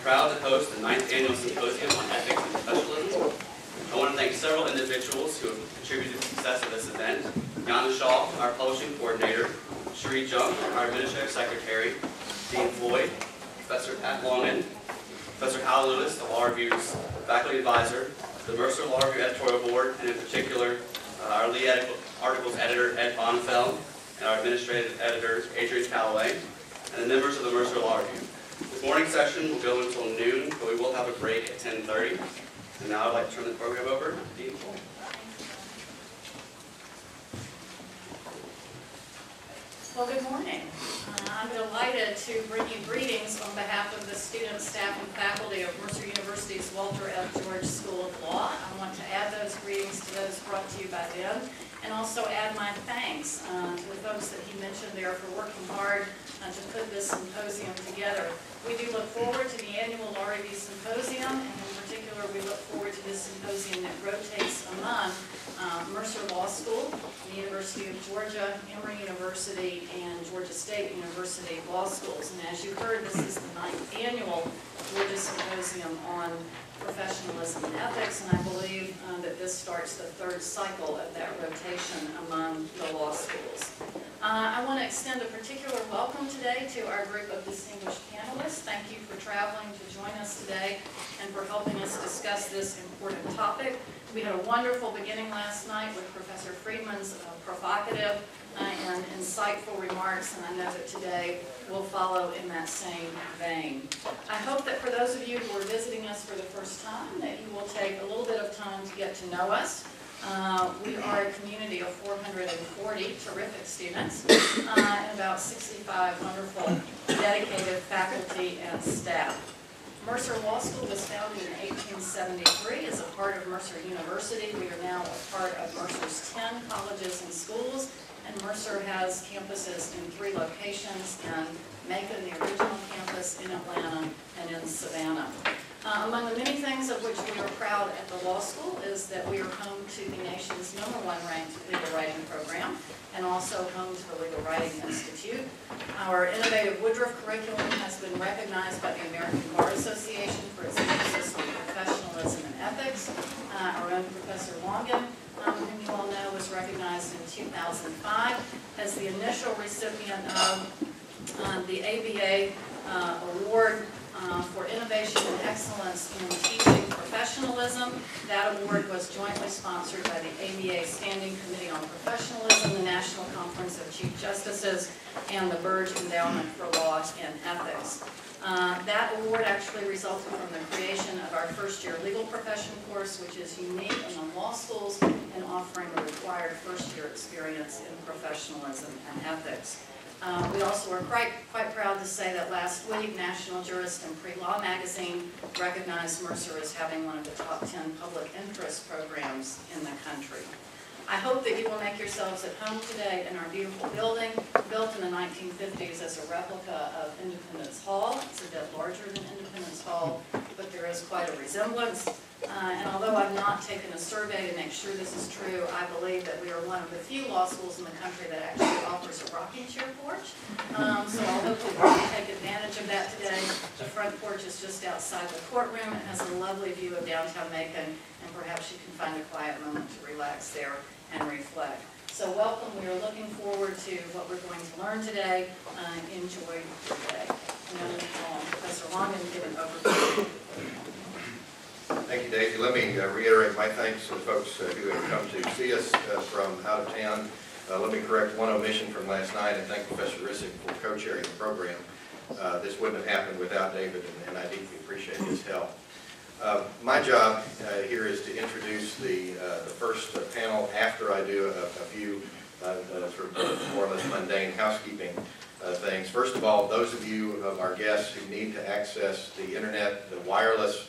proud to host the 9th Annual Symposium on Ethics and Professionalism. I want to thank several individuals who have contributed to the success of this event. Yana Shaw, our publishing coordinator, Cherie Junk, our administrative secretary, Dean Floyd, Professor Pat Longman, Professor Hal Lewis, the Law Review's faculty advisor, the Mercer Law Review editorial board, and in particular, our lead articles editor, Ed Bonfeld, and our administrative editor, Adrian Calloway, and the members of the Mercer Law Review. This morning's session will go until noon, but we will have a break at 10:30. And now I'd like to turn the program over to Dean Floyd. Well, good morning. I'm delighted to bring you greetings on behalf of the students, staff, and faculty of Mercer University's Walter F. George School of Law. I want to add those greetings to those brought to you by them, and also add my thanks to the folks that he mentioned there for working hard to put this symposium together. We do look forward to the annual Law Review Symposium, and in particular, we look forward to this symposium that rotates among Mercer Law School, the University of Georgia, Emory University, and Georgia State University Law Schools. And as you heard, this is the 9th annual Georgia Symposium on Professionalism and Ethics, and I believe that this starts the 3rd cycle of that rotation among the law schools. I want to extend a particular welcome today to our group of distinguished panelists. Thank you for traveling to join us today and for helping us discuss this important topic. We had a wonderful beginning last night with Professor Friedman's provocative and insightful remarks, and I know that today will follow in that same vein. I hope that for those of you who are visiting us for the first time, that you will take a little bit of time to get to know us. We are a community of 440 terrific students and about 65 wonderful dedicated faculty and staff. Mercer Law School was founded in 1873 as a part of Mercer University. We are now a part of Mercer's 10 colleges and schools, and Mercer has campuses in 3 locations in Macon, the original campus, in Atlanta, and in Savannah. Among the many things of which we are proud at the law school is that we are home to the nation's #1 ranked legal writing program and also home to the Legal Writing Institute. Our innovative Woodruff curriculum has been recognized by the American Bar Association for its emphasis on professionalism and ethics. Our own Professor Longman, whom you all know, was recognized in 2005 as the initial recipient of the ABA Award for Innovation and Excellence in Teaching Professionalism. That award was jointly sponsored by the ABA Standing Committee on Professionalism, the National Conference of Chief Justices, and the Burge Endowment for Law and Ethics. That award actually resulted from the creation of our first-year legal profession course, which is unique among law schools in offering a required first-year experience in professionalism and ethics. We also are quite proud to say that last week, National Jurist and Pre-Law magazine recognized Mercer as having one of the top 10 public interest programs in the country. I hope that you will make yourselves at home today in our beautiful building, built in the 1950s as a replica of Independence Hall. It's a bit larger than Independence Hall, but there is quite a resemblance. And although I've not taken a survey to make sure this is true, I believe that we are one of the few law schools in the country that actually offers a rocking chair porch. So I'll hopefully take advantage of that today. The front porch is just outside the courtroom. It has a lovely view of downtown Macon, and perhaps you can find a quiet moment to relax there and reflect. So welcome. We are looking forward to what we're going to learn today. Enjoy your day. And Professor Longman, give an overview. Thank you, Daisy. Let me reiterate my thanks to the folks who have come to see us from out of town. Let me correct one omission from last night and thank Professor Rissick for co-chairing the program. This wouldn't have happened without David, and I deeply appreciate his help. My job here is to introduce the first panel after I do a few sort of more or less mundane housekeeping things. First of all, those of you of our guests who need to access the internet, the wireless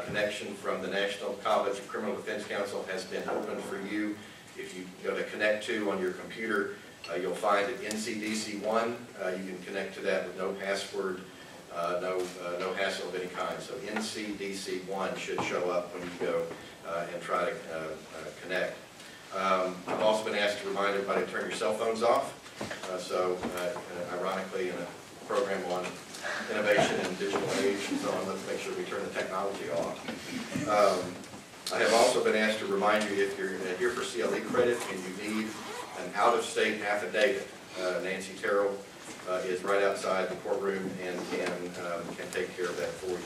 connection from the National College of Criminal Defense Counsel has been open for you. If you go to Connect to on your computer, you'll find it NCDC1. You can connect to that with no password, no hassle of any kind. So NCDC1 should show up when you go and try to connect. I've also been asked to remind everybody to turn your cell phones off. Ironically, in a program on innovation in digital age and so on. Let's make sure we turn the technology off. I have also been asked to remind you, if you're here for CLE credit and you need an out-of-state affidavit, Nancy Terrell is right outside the courtroom and can take care of that for you.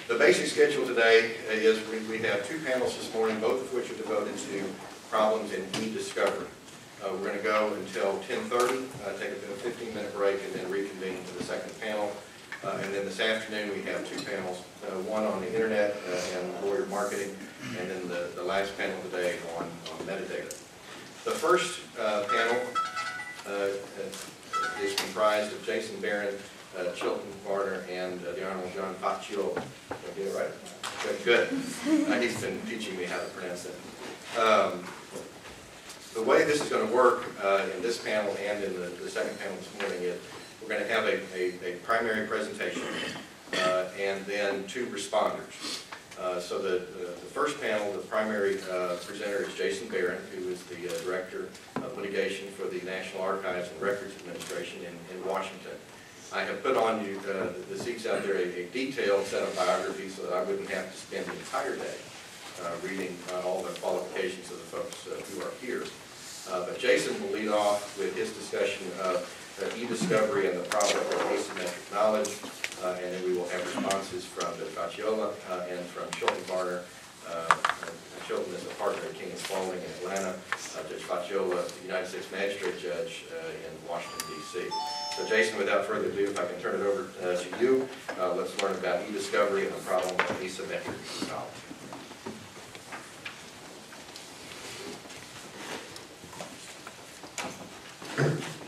The basic schedule today is we have two panels this morning, both of which are devoted to problems in e-discovery. We're going to go until 10:30, take a 15-minute break, and then reconvene to the second panel. And then this afternoon we have two panels, one on the internet and lawyer marketing, and then the last panel today on metadata. The first panel is comprised of Jason Barron, Chilton Varner, and the Honorable John Facciola. Did I get it right? Good. He's been teaching me how to pronounce it. The way this is going to work in this panel and in the second panel this morning is we're going to have a primary presentation and then two responders. So the first panel, the primary presenter is Jason Barron, who is the Director of Litigation for the National Archives and Records Administration in Washington. I have put on you the seats out there a detailed set of biographies so that I wouldn't have to spend the entire day reading all the qualifications of the folks who are here. But Jason will lead off with his discussion of e-discovery and the problem of asymmetric knowledge, and then we will have responses from Judge Facciola and from Chilton Varner. Chilton is a partner at King Spalding in Atlanta. Judge Facciola, the United States Magistrate Judge in Washington, D.C. So Jason, without further ado, if I can turn it over to you, let's learn about e-discovery and the problem of asymmetric knowledge.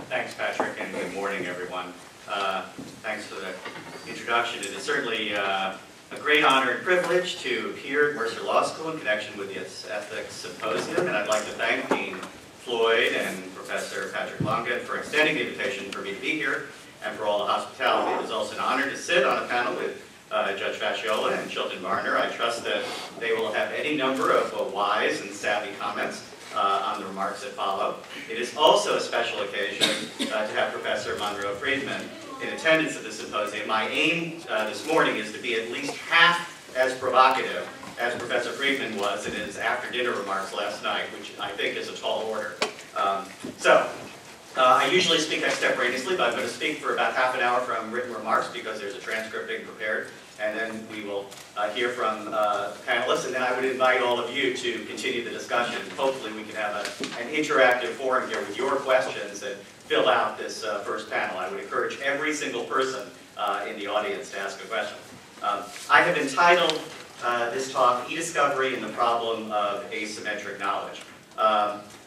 Thanks, Patrick, and good morning, everyone. Thanks for the introduction. It is certainly a great honor and privilege to appear at Mercer Law School in connection with this Ethics Symposium, and I'd like to thank Dean Floyd and Professor Patrick Longan for extending the invitation for me to be here and for all the hospitality. It is also an honor to sit on a panel with Judge Facciola and Chilton Varner. I trust that they will have any number of wise and savvy comments on the remarks that follow. It is also a special occasion to have Professor Monroe Friedman in attendance at the symposium. My aim this morning is to be at least half as provocative as Professor Friedman was in his after-dinner remarks last night, which I think is a tall order. I usually speak extemporaneously, but I'm going to speak for about half an hour from written remarks because there's a transcript being prepared, and then we will hear from panelists, and then I would invite all of you to continue the discussion. Hopefully we can have an interactive forum here with your questions and fill out this first panel. I would encourage every single person in the audience to ask a question. I have entitled this talk, E-Discovery and the Problem of Asymmetric Knowledge.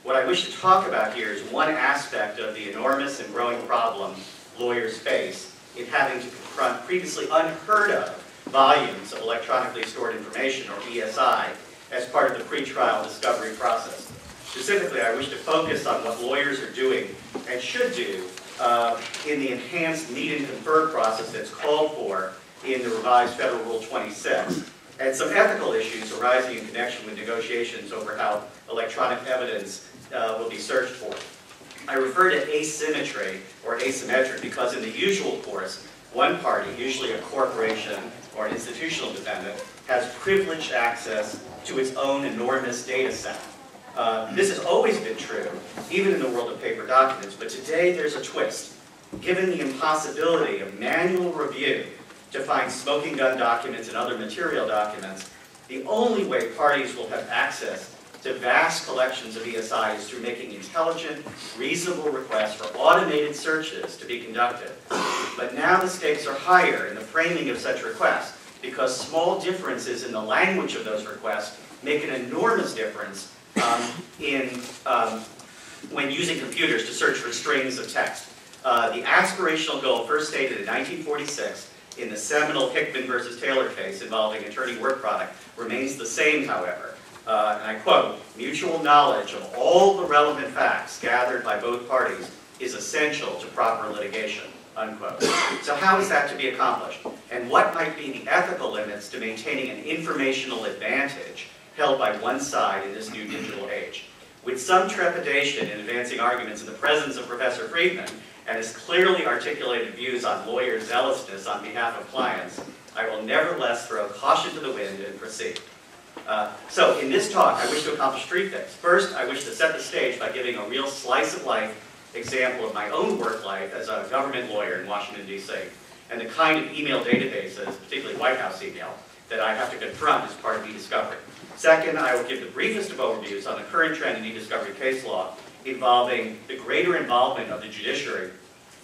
What I wish to talk about here is one aspect of the enormous and growing problem lawyers face in having to confront previously unheard of volumes of electronically stored information, or ESI, as part of the pretrial discovery process. Specifically, I wish to focus on what lawyers are doing and should do in the enhanced meet and confer process that's called for in the revised Federal Rule 26, and some ethical issues arising in connection with negotiations over how electronic evidence will be searched for. I refer to asymmetry or asymmetric because in the usual course, one party, usually a corporation or an institutional defendant, has privileged access to its own enormous data set. This has always been true, even in the world of paper documents, but today there's a twist. Given the impossibility of manual review to find smoking gun documents and other material documents, the only way parties will have access to vast collections of ESI is through making intelligent, reasonable requests for automated searches to be conducted. But now the stakes are higher in the framing of such requests because small differences in the language of those requests make an enormous difference when using computers to search for strings of text. The aspirational goal first stated in 1946 in the seminal Hickman versus Taylor case involving attorney work product remains the same, however. And I quote, "Mutual knowledge of all the relevant facts gathered by both parties is essential to proper litigation," unquote. So how is that to be accomplished? And what might be the ethical limits to maintaining an informational advantage held by one side in this new digital age? With some trepidation in advancing arguments in the presence of Professor Friedman and his clearly articulated views on lawyer zealousness on behalf of clients, I will nevertheless throw caution to the wind and proceed. So in this talk, I wish to accomplish three things. First, I wish to set the stage by giving a real slice-of-life example of my own work life as a government lawyer in Washington, D.C., and the kind of email databases, particularly White House email, that I have to confront as part of e-discovery. Second, I will give the briefest of overviews on the current trend in e-discovery case law involving the greater involvement of the judiciary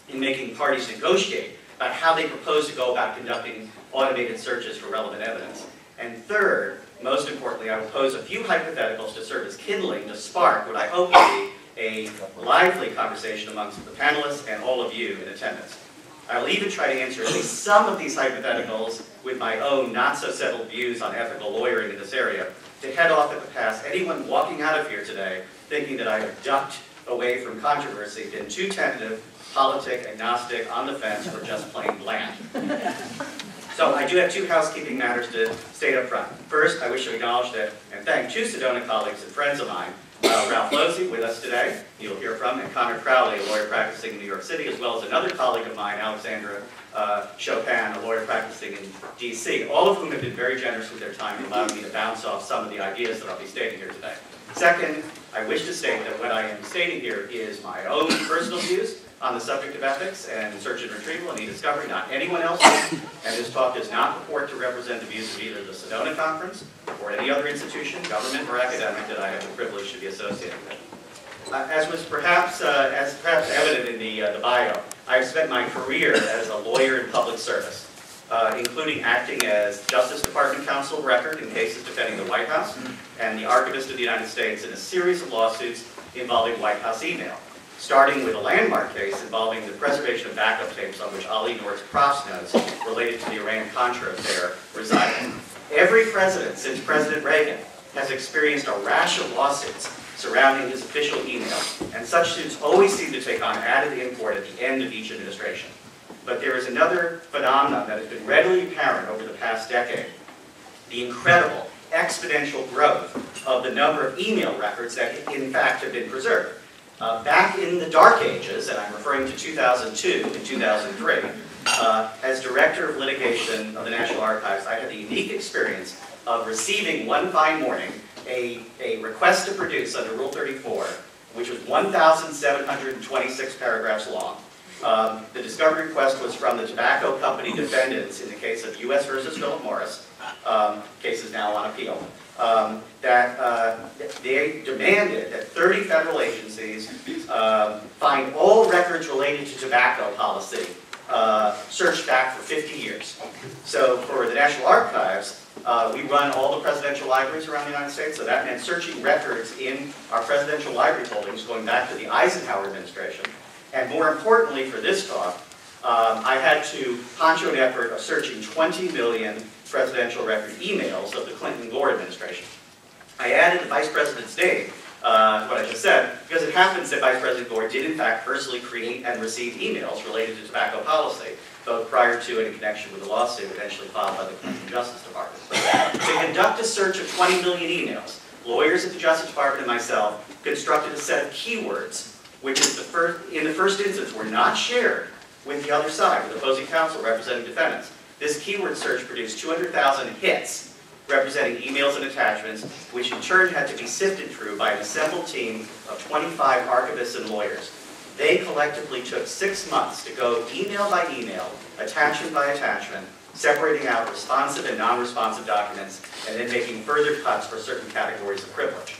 in making parties negotiate about how they propose to go about conducting automated searches for relevant evidence. And third, most importantly, I will pose a few hypotheticals to serve as kindling to spark what I hope to be a lively conversation amongst the panelists and all of you in attendance. I will even try to answer at least some of these hypotheticals with my own not-so-settled views on ethical lawyering in this area to head off at the pass anyone walking out of here today thinking that I have ducked away from controversy, been too tentative, politic, agnostic, on the fence, or just plain bland. So I do have two housekeeping matters to state up front. First, I wish to acknowledge that and thank two Sedona colleagues and friends of mine, Ralph Losey with us today, you'll hear from, and Connor Crowley, a lawyer practicing in New York City, as well as another colleague of mine, Alexandra Chopin, a lawyer practicing in D.C., all of whom have been very generous with their time and allowing me to bounce off some of the ideas that I'll be stating here today. Second, I wish to state that what I am stating here is my own personal views on the subject of ethics and search and retrieval and e-discovery, not anyone else's, and this talk does not purport to represent the views of either the Sedona Conference or any other institution, government or academic, that I have the privilege to be associated with. As was perhaps evident in the bio, I've spent my career as a lawyer in public service, including acting as Justice Department counsel of record in cases defending the White House and the Archivist of the United States in a series of lawsuits involving White House email, starting with a landmark case involving the preservation of backup tapes on which Ali Noor's props notes related to the Iran-Contra affair resided. Every president since President Reagan has experienced a rash of lawsuits surrounding his official email, and such suits always seem to take on added import at the end of each administration. But there is another phenomenon that has been readily apparent over the past decade: the incredible exponential growth of the number of email records that in fact have been preserved. Back in the dark ages, and I'm referring to 2002 and 2003, as Director of Litigation of the National Archives, I had the unique experience of receiving one fine morning a request to produce under Rule 34, which was 1,726 paragraphs long. The discovery request was from the tobacco company defendants in the case of U.S. versus Philip Morris, case is now on appeal, that they demanded that 30 federal agencies find all records related to tobacco policy searched back for 50 years. So for the National Archives, we run all the presidential libraries around the United States, so that meant searching records in our presidential library holdings going back to the Eisenhower administration. And more importantly for this talk, I had to poncho an effort of searching 20 million presidential record emails of the Clinton-Gore administration. I added the Vice President's name, what I just said, because it happens that Vice President Gore did in fact personally create and receive emails related to tobacco policy, both prior to and in connection with the lawsuit eventually filed by the Clinton Justice Department. To conduct a search of 20 million emails, lawyers at the Justice Department and myself constructed a set of keywords, which is in the first instance were not shared with the other side, with opposing counsel representing defendants. This keyword search produced 200,000 hits representing emails and attachments, which in turn had to be sifted through by an assembled team of 25 archivists and lawyers. They collectively took 6 months to go email by email, attachment by attachment, separating out responsive and non-responsive documents, and then making further cuts for certain categories of privilege.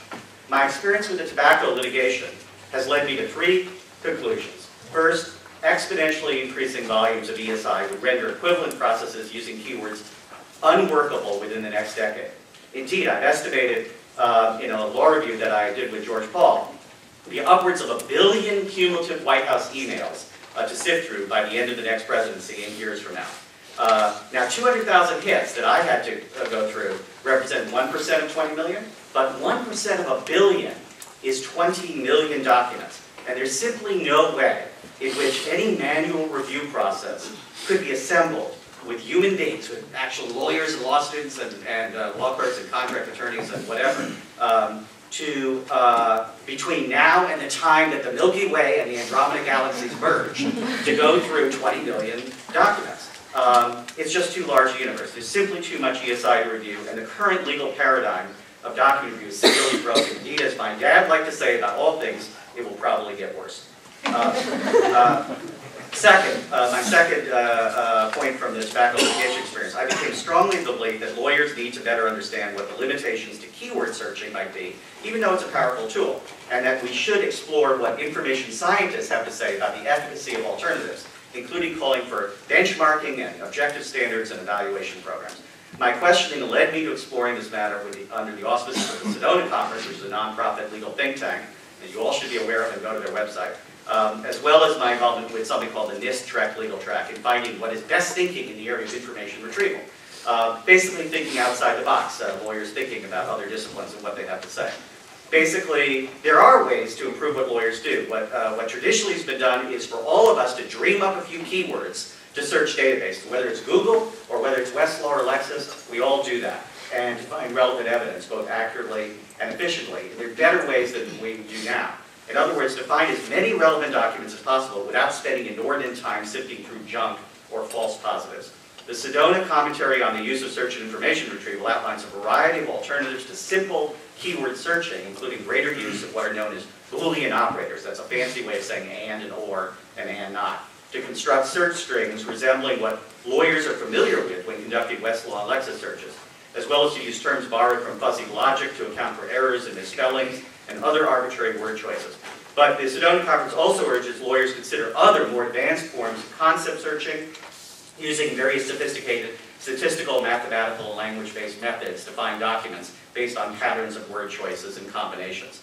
My experience with the tobacco litigation has led me to 3 conclusions. First, exponentially increasing volumes of ESI would render equivalent processes using keywords unworkable within the next decade. Indeed, I've estimated in a law review that I did with George Paul, the upwards of 1 billion cumulative White House emails to sift through by the end of the next presidency 8 years from now. Now, 200,000 hits that I had to go through represent 1% of 20 million, but 1% of 1 billion is 20 million documents. And there's simply no way in which any manual review process could be assembled with human beings, with actual lawyers and law students and law clerks and contract attorneys and whatever, to, between now and the time that the Milky Way and the Andromeda galaxies merge, to go through 20 million documents. It's just too large a universe. There's simply too much ESI to review, and the current legal paradigm of document review is severely broken. Indeed, as my dad liked to say about all things, it will probably get worse. My second point from this faculty litigation experience, I became strongly of the belief that lawyers need to better understand what the limitations to keyword searching might be, even though it's a powerful tool, and that we should explore what information scientists have to say about the efficacy of alternatives, including calling for benchmarking and objective standards and evaluation programs. My questioning led me to exploring this matter under the auspices of the Sedona Conference, which is a nonprofit legal think tank that you all should be aware of and go to their website. As well as my involvement with something called the NIST Track Legal Track in finding what is best thinking in the area of information retrieval. Basically thinking outside the box, lawyers thinking about other disciplines and what they have to say. Basically, there are ways to improve what lawyers do. What traditionally has been done is for all of us to dream up a few keywords to search databases. Whether it's Google or whether it's Westlaw or Lexis, we all do that. And to find relevant evidence, both accurately and efficiently. There are better ways than we do now. In other words, to find as many relevant documents as possible without spending inordinate time sifting through junk or false positives. The Sedona commentary on the use of search and information retrieval outlines a variety of alternatives to simple keyword searching, including greater use of what are known as Boolean operators. That's a fancy way of saying and or and not. To construct search strings resembling what lawyers are familiar with when conducting Westlaw and Lexis searches, as well as to use terms borrowed from fuzzy logic to account for errors and misspellings and other arbitrary word choices. But the Sedona Conference also urges lawyers consider other, more advanced forms of concept searching, using very sophisticated statistical, mathematical, and language-based methods to find documents based on patterns of word choices and combinations.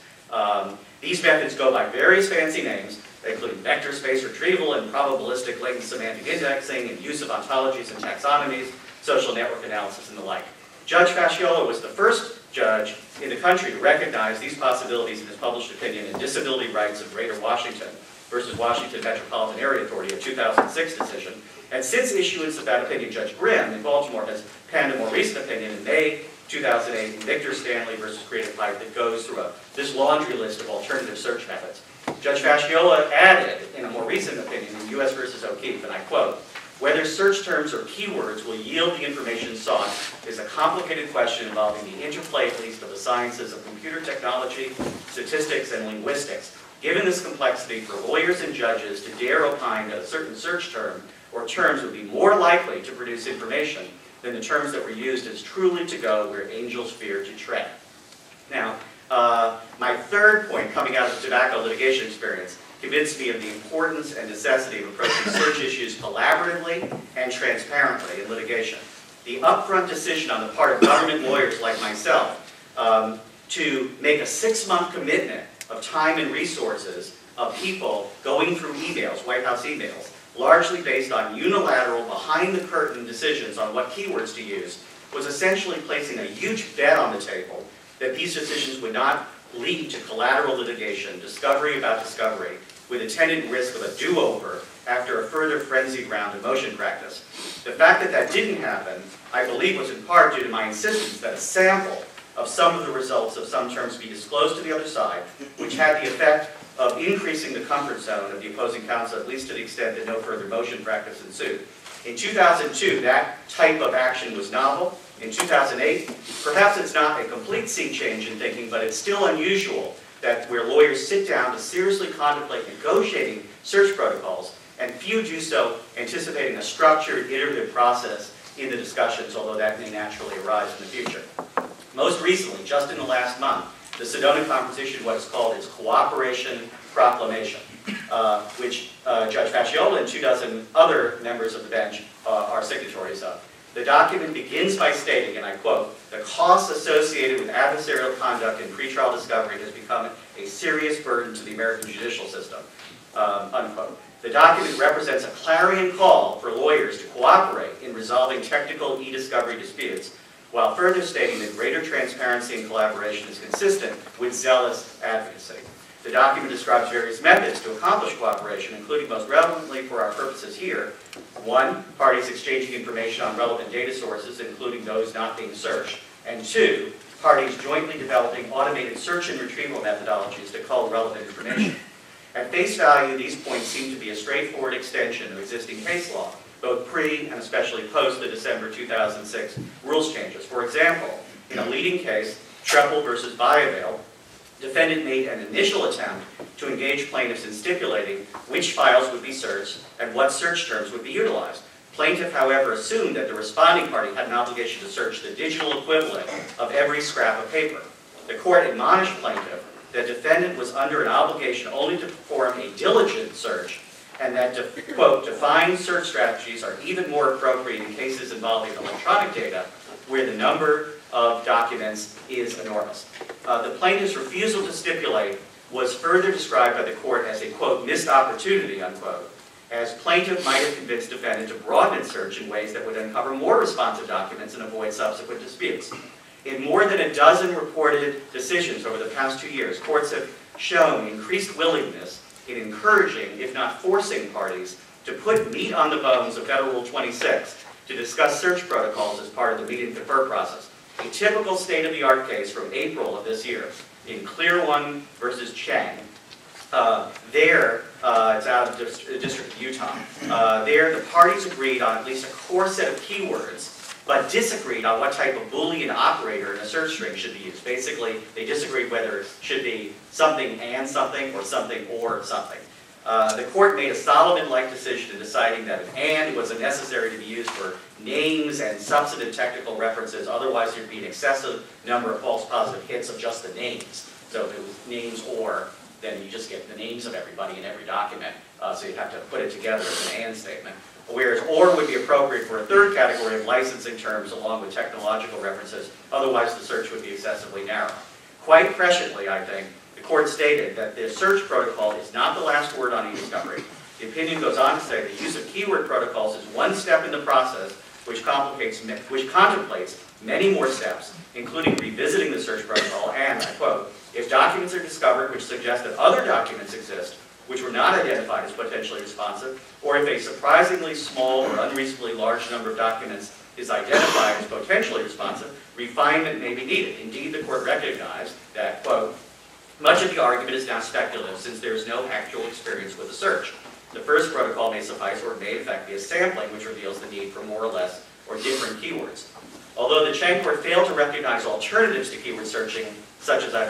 These methods go by various fancy names, including vector space retrieval and probabilistic latent semantic indexing and use of ontologies and taxonomies, social network analysis, and the like. Judge Facciola was the first judge in the country to recognize these possibilities in his published opinion in Disability Rights of Greater Washington versus Washington Metropolitan Area Authority, a 2006 decision. And since issuance of that opinion, Judge Grimm in Baltimore has penned a more recent opinion in May 2008 in Victor Stanley versus Creative Pipe that goes through this laundry list of alternative search methods. Judge Facciola added in a more recent opinion in U.S. versus O'Keefe, and I quote, "Whether search terms or keywords will yield the information sought is a complicated question involving the interplay, at least, of the sciences of computer technology, statistics, and linguistics. Given this complexity, for lawyers and judges to dare opine that a certain search term or terms would be more likely to produce information than the terms that were used is truly to go where angels fear to tread." Now, my third point coming out of the tobacco litigation experience convinced me of the importance and necessity of approaching search issues collaboratively and transparently in litigation. The upfront decision on the part of government lawyers like myself to make a 6-month commitment of time and resources of people going through emails, White House emails, largely based on unilateral, behind-the-curtain decisions on what keywords to use, was essentially placing a huge bet on the table that these decisions would not lead to collateral litigation, discovery about discovery, with attendant risk of a do-over after a further frenzied round of motion practice. The fact that that didn't happen, I believe, was in part due to my insistence that a sample of some of the results of some terms be disclosed to the other side, which had the effect of increasing the comfort zone of the opposing counsel, at least to the extent that no further motion practice ensued. In 2002, that type of action was novel. In 2008, perhaps it's not a complete sea change in thinking, but it's still unusual that where lawyers sit down to seriously contemplate negotiating search protocols, and few do so anticipating a structured, iterative process in the discussions, although that may naturally arise in the future. Most recently, just in the last month, the Sedona Conference issued what is called its Cooperation Proclamation, which Judge Facciola and 24 other members of the bench are signatories of. The document begins by stating, and I quote, "The costs associated with adversarial conduct in pretrial discovery has become a serious burden to the American judicial system," unquote. The document represents a clarion call for lawyers to cooperate in resolving technical e-discovery disputes, while further stating that greater transparency and collaboration is consistent with zealous advocacy. The document describes various methods to accomplish cooperation, including, most relevantly for our purposes here, 1, parties exchanging information on relevant data sources, including those not being searched, and 2, parties jointly developing automated search and retrieval methodologies to cull relevant information. At face value, these points seem to be a straightforward extension of existing case law, both pre and especially post the December 2006 rules changes. For example, in a leading case, Treple versus Biavale, defendant made an initial attempt to engage plaintiffs in stipulating which files would be searched and what search terms would be utilized. Plaintiff, however, assumed that the responding party had an obligation to search the digital equivalent of every scrap of paper. The court admonished plaintiff that defendant was under an obligation only to perform a diligent search, and that, quote, defined search strategies are even more appropriate in cases involving electronic data where the number of documents is enormous. The plaintiff's refusal to stipulate was further described by the court as a, quote, missed opportunity, unquote, as plaintiff might have convinced defendant to broaden its search in ways that would uncover more responsive documents and avoid subsequent disputes. In more than a dozen reported decisions over the past 2 years, courts have shown increased willingness in encouraging, if not forcing, parties to put meat on the bones of Federal Rule 26 to discuss search protocols as part of the meet and confer process. A typical state-of-the-art case from April of this year in Clear1 versus Chang. It's out of the District of Utah. The parties agreed on at least a core set of keywords, but disagreed on what type of Boolean operator in a search string should be used. Basically, they disagreed whether it should be something and something or something or something. The court made a Solomon-like decision in deciding that an and was necessary to be used for names and substantive technical references, otherwise there'd be an excessive number of false positive hits of just the names. So if it was names or, then you just get the names of everybody in every document, so you'd have to put it together as an and statement. Whereas or would be appropriate for a third category of licensing terms along with technological references, otherwise the search would be excessively narrow. Quite presciently, I think, the court stated that the search protocol is not the last word on e-discovery. The opinion goes on to say the use of keyword protocols is one step in the process which contemplates many more steps, including revisiting the search protocol and, I quote, if documents are discovered which suggest that other documents exist which were not identified as potentially responsive, or if a surprisingly small or unreasonably large number of documents is identified as potentially responsive, refinement may be needed. Indeed, the court recognized that, quote, much of the argument is now speculative since there is no actual experience with the search. The first protocol may suffice or may in fact be a sampling which reveals the need for more or less or different keywords. Although the Chang court failed to recognize alternatives to keyword searching, such as I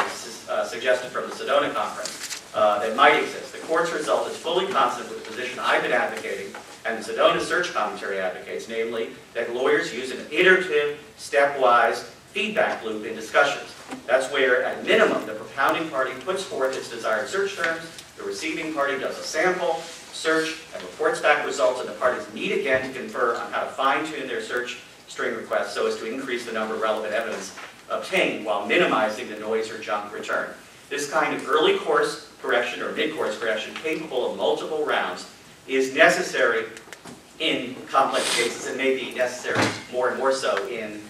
suggested from the Sedona conference, that might exist, the court's result is fully consistent with the position I've been advocating and the Sedona search commentary advocates, namely that lawyers use an iterative, stepwise feedback loop in discussions. That's where, at minimum, the propounding party puts forth its desired search terms, the receiving party does a sample, search, and reports back results, and the parties meet again to confer on how to fine-tune their search string requests so as to increase the number of relevant evidence obtained while minimizing the noise or junk returned. This kind of early course correction or mid-course correction capable of multiple rounds is necessary in complex cases and may be necessary more and more so in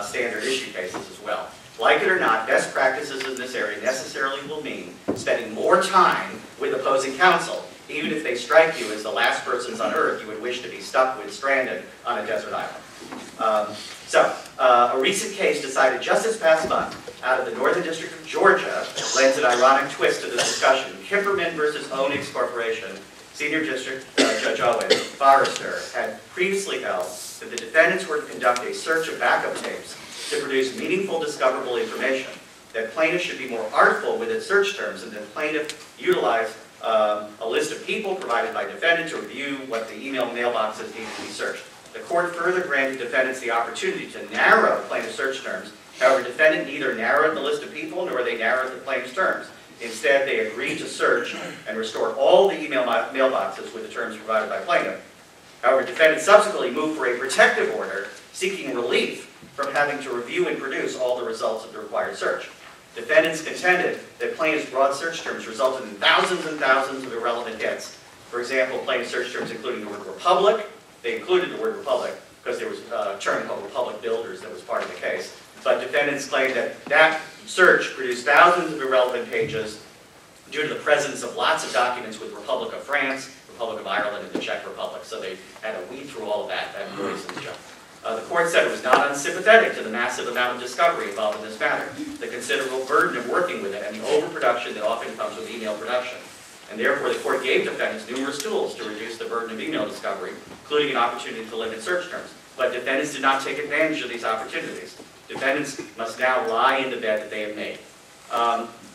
standard issue cases as well. Like it or not, best practices in this area necessarily will mean spending more time with opposing counsel, even if they strike you as the last persons on earth you would wish to be stuck with stranded on a desert island. A recent case decided just this past month out of the Northern District of Georgia lends an ironic twist to this discussion. Kipperman versus Onyx Corporation, Senior District Judge Owen Forrester had previously held that the defendants were to conduct a search of backup tapes to produce meaningful discoverable information, that plaintiff should be more artful with its search terms, and that plaintiff utilize a list of people provided by defendant to review what the email mailboxes need to be searched. The court further granted defendants the opportunity to narrow plaintiff's search terms. However, defendant neither narrowed the list of people nor they narrowed the plaintiff's terms. Instead, they agreed to search and restore all the email mailboxes with the terms provided by plaintiff. However, defendant subsequently moved for a protective order seeking relief from having to review and produce all the results of the required search. Defendants contended that plaintiff's broad search terms resulted in thousands and thousands of irrelevant hits. For example, plaintiff's search terms including the word Republic. They included the word Republic because there was a term called Republic Builders that was part of the case. But defendants claimed that that search produced thousands of irrelevant pages due to the presence of lots of documents with Republic of France, Republic of Ireland, and the Czech Republic. So they had to weed through all of that noise and junk. The court said it was not unsympathetic to the massive amount of discovery involved in this matter, the considerable burden of working with it, and the overproduction that often comes with email production. And therefore, the court gave defendants numerous tools to reduce the burden of email discovery, including an opportunity to limit search terms. But defendants did not take advantage of these opportunities. Defendants must now lie in the bed that they have made.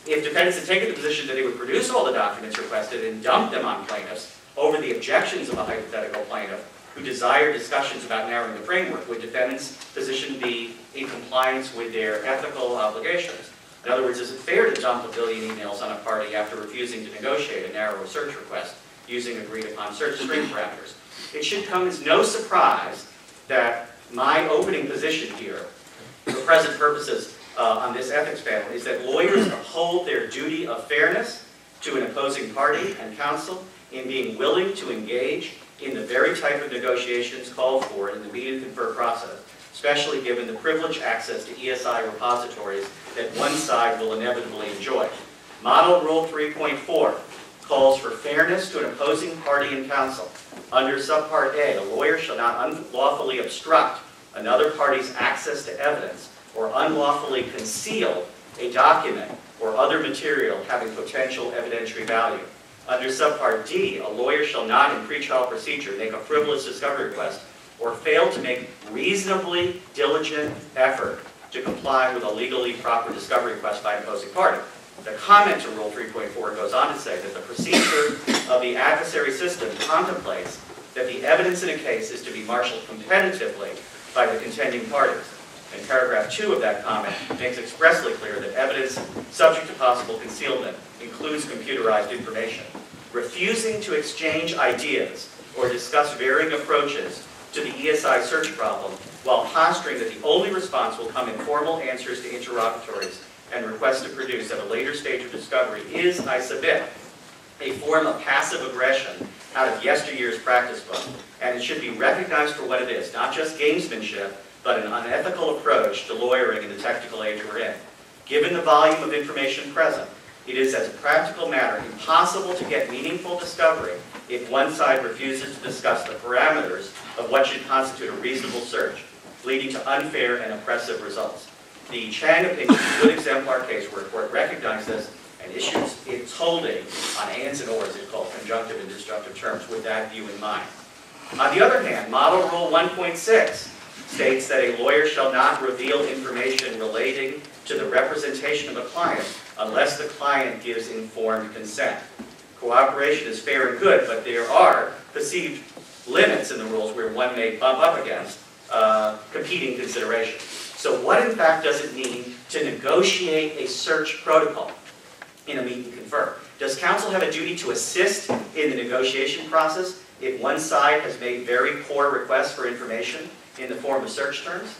If defendants had taken the position that they would produce all the documents requested and dump them on plaintiffs over the objections of a hypothetical plaintiff who desired discussions about narrowing the framework, would defendants' position be in compliance with their ethical obligations? In other words, is it fair to dump 1 billion emails on a party after refusing to negotiate a narrow search request using agreed-upon search string parameters? It should come as no surprise that my opening position here, for present purposes on this ethics panel, is that lawyers uphold their duty of fairness to an opposing party and counsel in being willing to engage in the very type of negotiations called for in the meet and confer process, especially given the privileged access to ESI repositories that one side will inevitably enjoy. Model Rule 3.4 calls for fairness to an opposing party and counsel. Under Subpart A, a lawyer shall not unlawfully obstruct another party's access to evidence or unlawfully conceal a document or other material having potential evidentiary value. Under Subpart D, a lawyer shall not in pretrial procedure make a frivolous discovery request or fail to make reasonably diligent effort to comply with a legally proper discovery request by an opposing party. The comment to Rule 3.4 goes on to say that the procedure of the adversary system contemplates that the evidence in a case is to be marshaled competitively by the contending parties. And paragraph 2 of that comment makes expressly clear that evidence subject to possible concealment includes computerized information. Refusing to exchange ideas or discuss varying approaches to the ESI search problem while posturing that the only response will come in formal answers to interrogatories and requests to produce at a later stage of discovery is, I submit, a form of passive aggression out of yesteryear's practice book. And it should be recognized for what it is, not just gamesmanship, but an unethical approach to lawyering in the technical age we're in. Given the volume of information present, it is, as a practical matter, impossible to get meaningful discovery if one side refuses to discuss the parameters of what should constitute a reasonable search, leading to unfair and oppressive results. The Chang opinion is a good exemplar case where a court recognized this and issues its holding on ands and ors, it's called conjunctive and disjunctive terms, with that view in mind. On the other hand, Model Rule 1.6 states that a lawyer shall not reveal information relating to the representation of a client unless the client gives informed consent. Cooperation is fair and good, but there are perceived limits in the rules where one may bump up against competing considerations. So what in fact does it mean to negotiate a search protocol in a meet and confer? Does counsel have a duty to assist in the negotiation process if one side has made very poor requests for information in the form of search terms?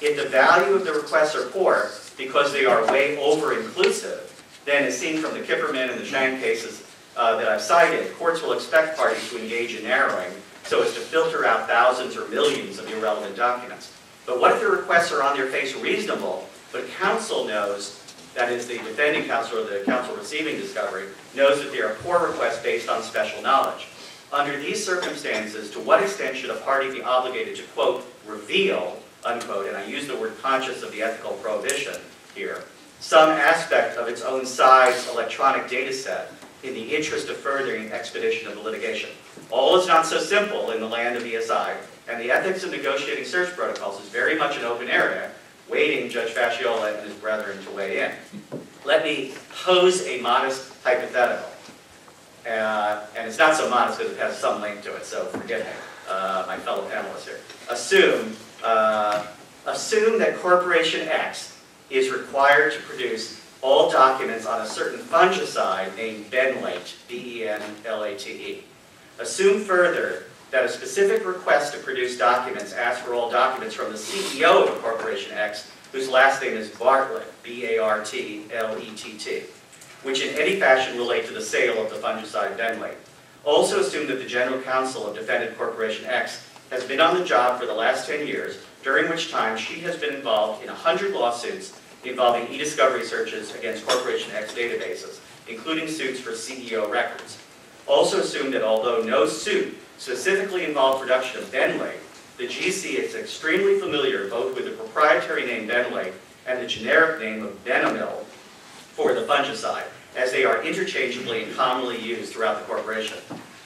If the value of the requests are poor because they are way over-inclusive, then as seen from the Kipperman and the Chang cases that I've cited, courts will expect parties to engage in narrowing so as to filter out thousands or millions of irrelevant documents. But what if the requests are on their face reasonable, but counsel knows, that is the defending counsel or the counsel receiving discovery, knows that they are poor requests based on special knowledge? Under these circumstances, to what extent should a party be obligated to, quote, reveal, unquote, and I use the word conscious of the ethical prohibition here, some aspect of its own side's electronic data set in the interest of furthering expedition of the litigation? All is not so simple in the land of ESI, and the ethics of negotiating search protocols is very much an open area, waiting Judge Facciola and his brethren to weigh in. Let me pose a modest hypothetical. And it's not so modest because it has some length to it, so forgive me, my fellow panelists here. Assume that Corporation X is required to produce all documents on a certain fungicide named benlate, B-E-N-L-A-T-E. Assume further that a specific request to produce documents asks for all documents from the CEO of Corporation X, whose last name is Bartlett, B-A-R-T-L-E-T-T, which in any fashion relate to the sale of the fungicide benlate. Also assume that the General Counsel of defendant Corporation X has been on the job for the last 10 years, during which time she has been involved in 100 lawsuits involving e-discovery searches against Corporation X databases, including suits for CEO records. Also assume that although no suit specifically involved production of benlate, the GC is extremely familiar both with the proprietary name benlate and the generic name of Benamil for the fungicide, as they are interchangeably and commonly used throughout the corporation.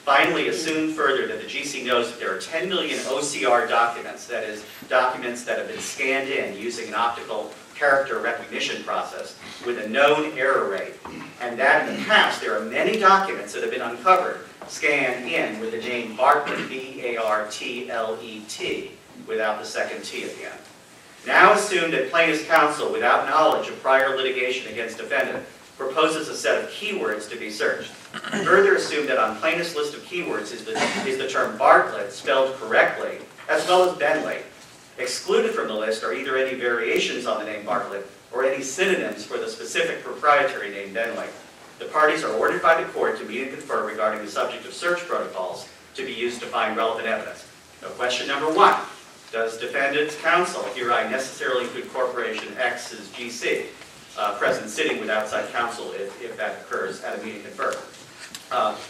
Finally, assume further that the GC knows that there are 10 million OCR documents, that is, documents that have been scanned in using an optical character recognition process with a known error rate, and that in the past there are many documents that have been uncovered, scanned in with the name Bartlett, B-A-R-T-L-E-T, without the second T at the end. Now assume that plaintiff's counsel, without knowledge of prior litigation against defendant, proposes a set of keywords to be searched. Further assume that on plaintiff's list of keywords is the term Bartlett spelled correctly, as well as benlate. Excluded from the list are either any variations on the name Bartlett or any synonyms for the specific proprietary name benlate. The parties are ordered by the court to meet and confer regarding the subject of search protocols to be used to find relevant evidence. Now, question number 1. Does defendant's counsel hereby necessarily include Corporation X's GC present sitting with outside counsel if that occurs at a meeting and confer?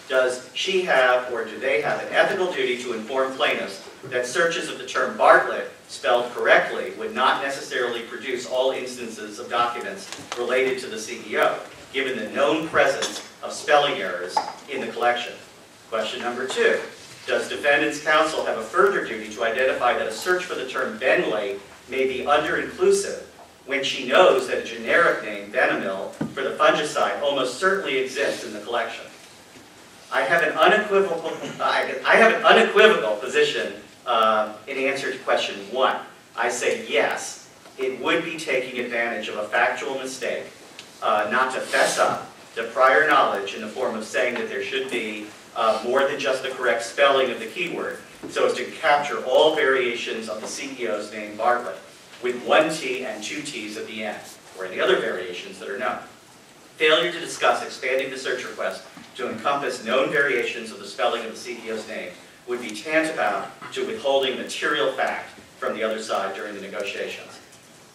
Does she have or do they have an ethical duty to inform plaintiffs that searches of the term Bartlett spelled correctly would not necessarily produce all instances of documents related to the CEO, given the known presence of spelling errors in the collection? Question number 2. Does defendant's counsel have a further duty to identify that a search for the term benlate may be under-inclusive when she knows that a generic name, Benamil, for the fungicide almost certainly exists in the collection? I have an unequivocal position in answer to question 1. I say yes, it would be taking advantage of a factual mistake not to fess up to prior knowledge in the form of saying that there should be more than just the correct spelling of the keyword, so as to capture all variations of the CEO's name Bartlett, with 1 T and 2 T's at the end, or any other variations that are known. Failure to discuss expanding the search request to encompass known variations of the spelling of the CEO's name would be tantamount to withholding material fact from the other side during the negotiations.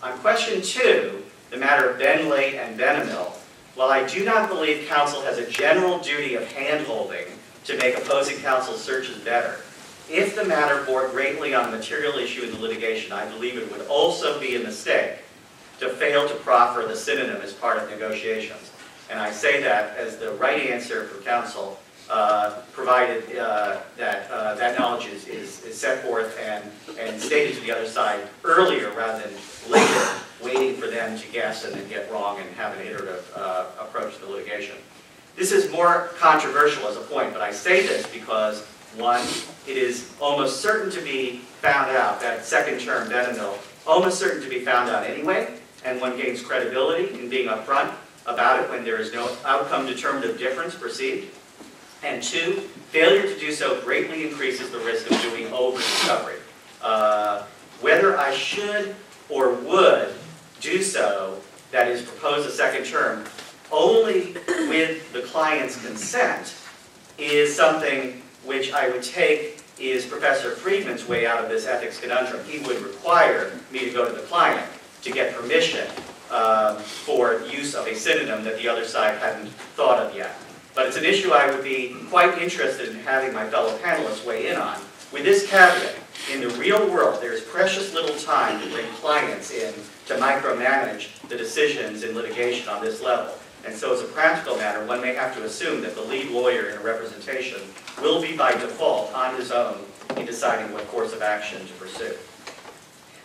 On question 2, the matter of benlate and Benamil, while I do not believe counsel has a general duty of hand-holding to make opposing counsel's searches better, if the matter bore greatly on a material issue in the litigation, I believe it would also be a mistake to fail to proffer the synonym as part of negotiations. And I say that as the right answer for counsel, provided that knowledge is set forth and stated to the other side earlier rather than later, waiting for them to guess and then get wrong and have an iterative approach to the litigation. This is more controversial as a point, but I say this because, 1, it is almost certain to be found out, that second term, Benamil, almost certain to be found out anyway, and one gains credibility in being upfront about it when there is no outcome determinative difference perceived. And 2, failure to do so greatly increases the risk of doing over-discovery. Whether I should or would do so, that is, propose a second term, only with the client's consent, is something which I would take is Professor Friedman's way out of this ethics conundrum. He would require me to go to the client to get permission for use of a synonym that the other side hadn't thought of yet. But it's an issue I would be quite interested in having my fellow panelists weigh in on. With this caveat, in the real world, there is precious little time to bring clients in to micromanage the decisions in litigation on this level. And so as a practical matter, one may have to assume that the lead lawyer in a representation will be by default on his own in deciding what course of action to pursue.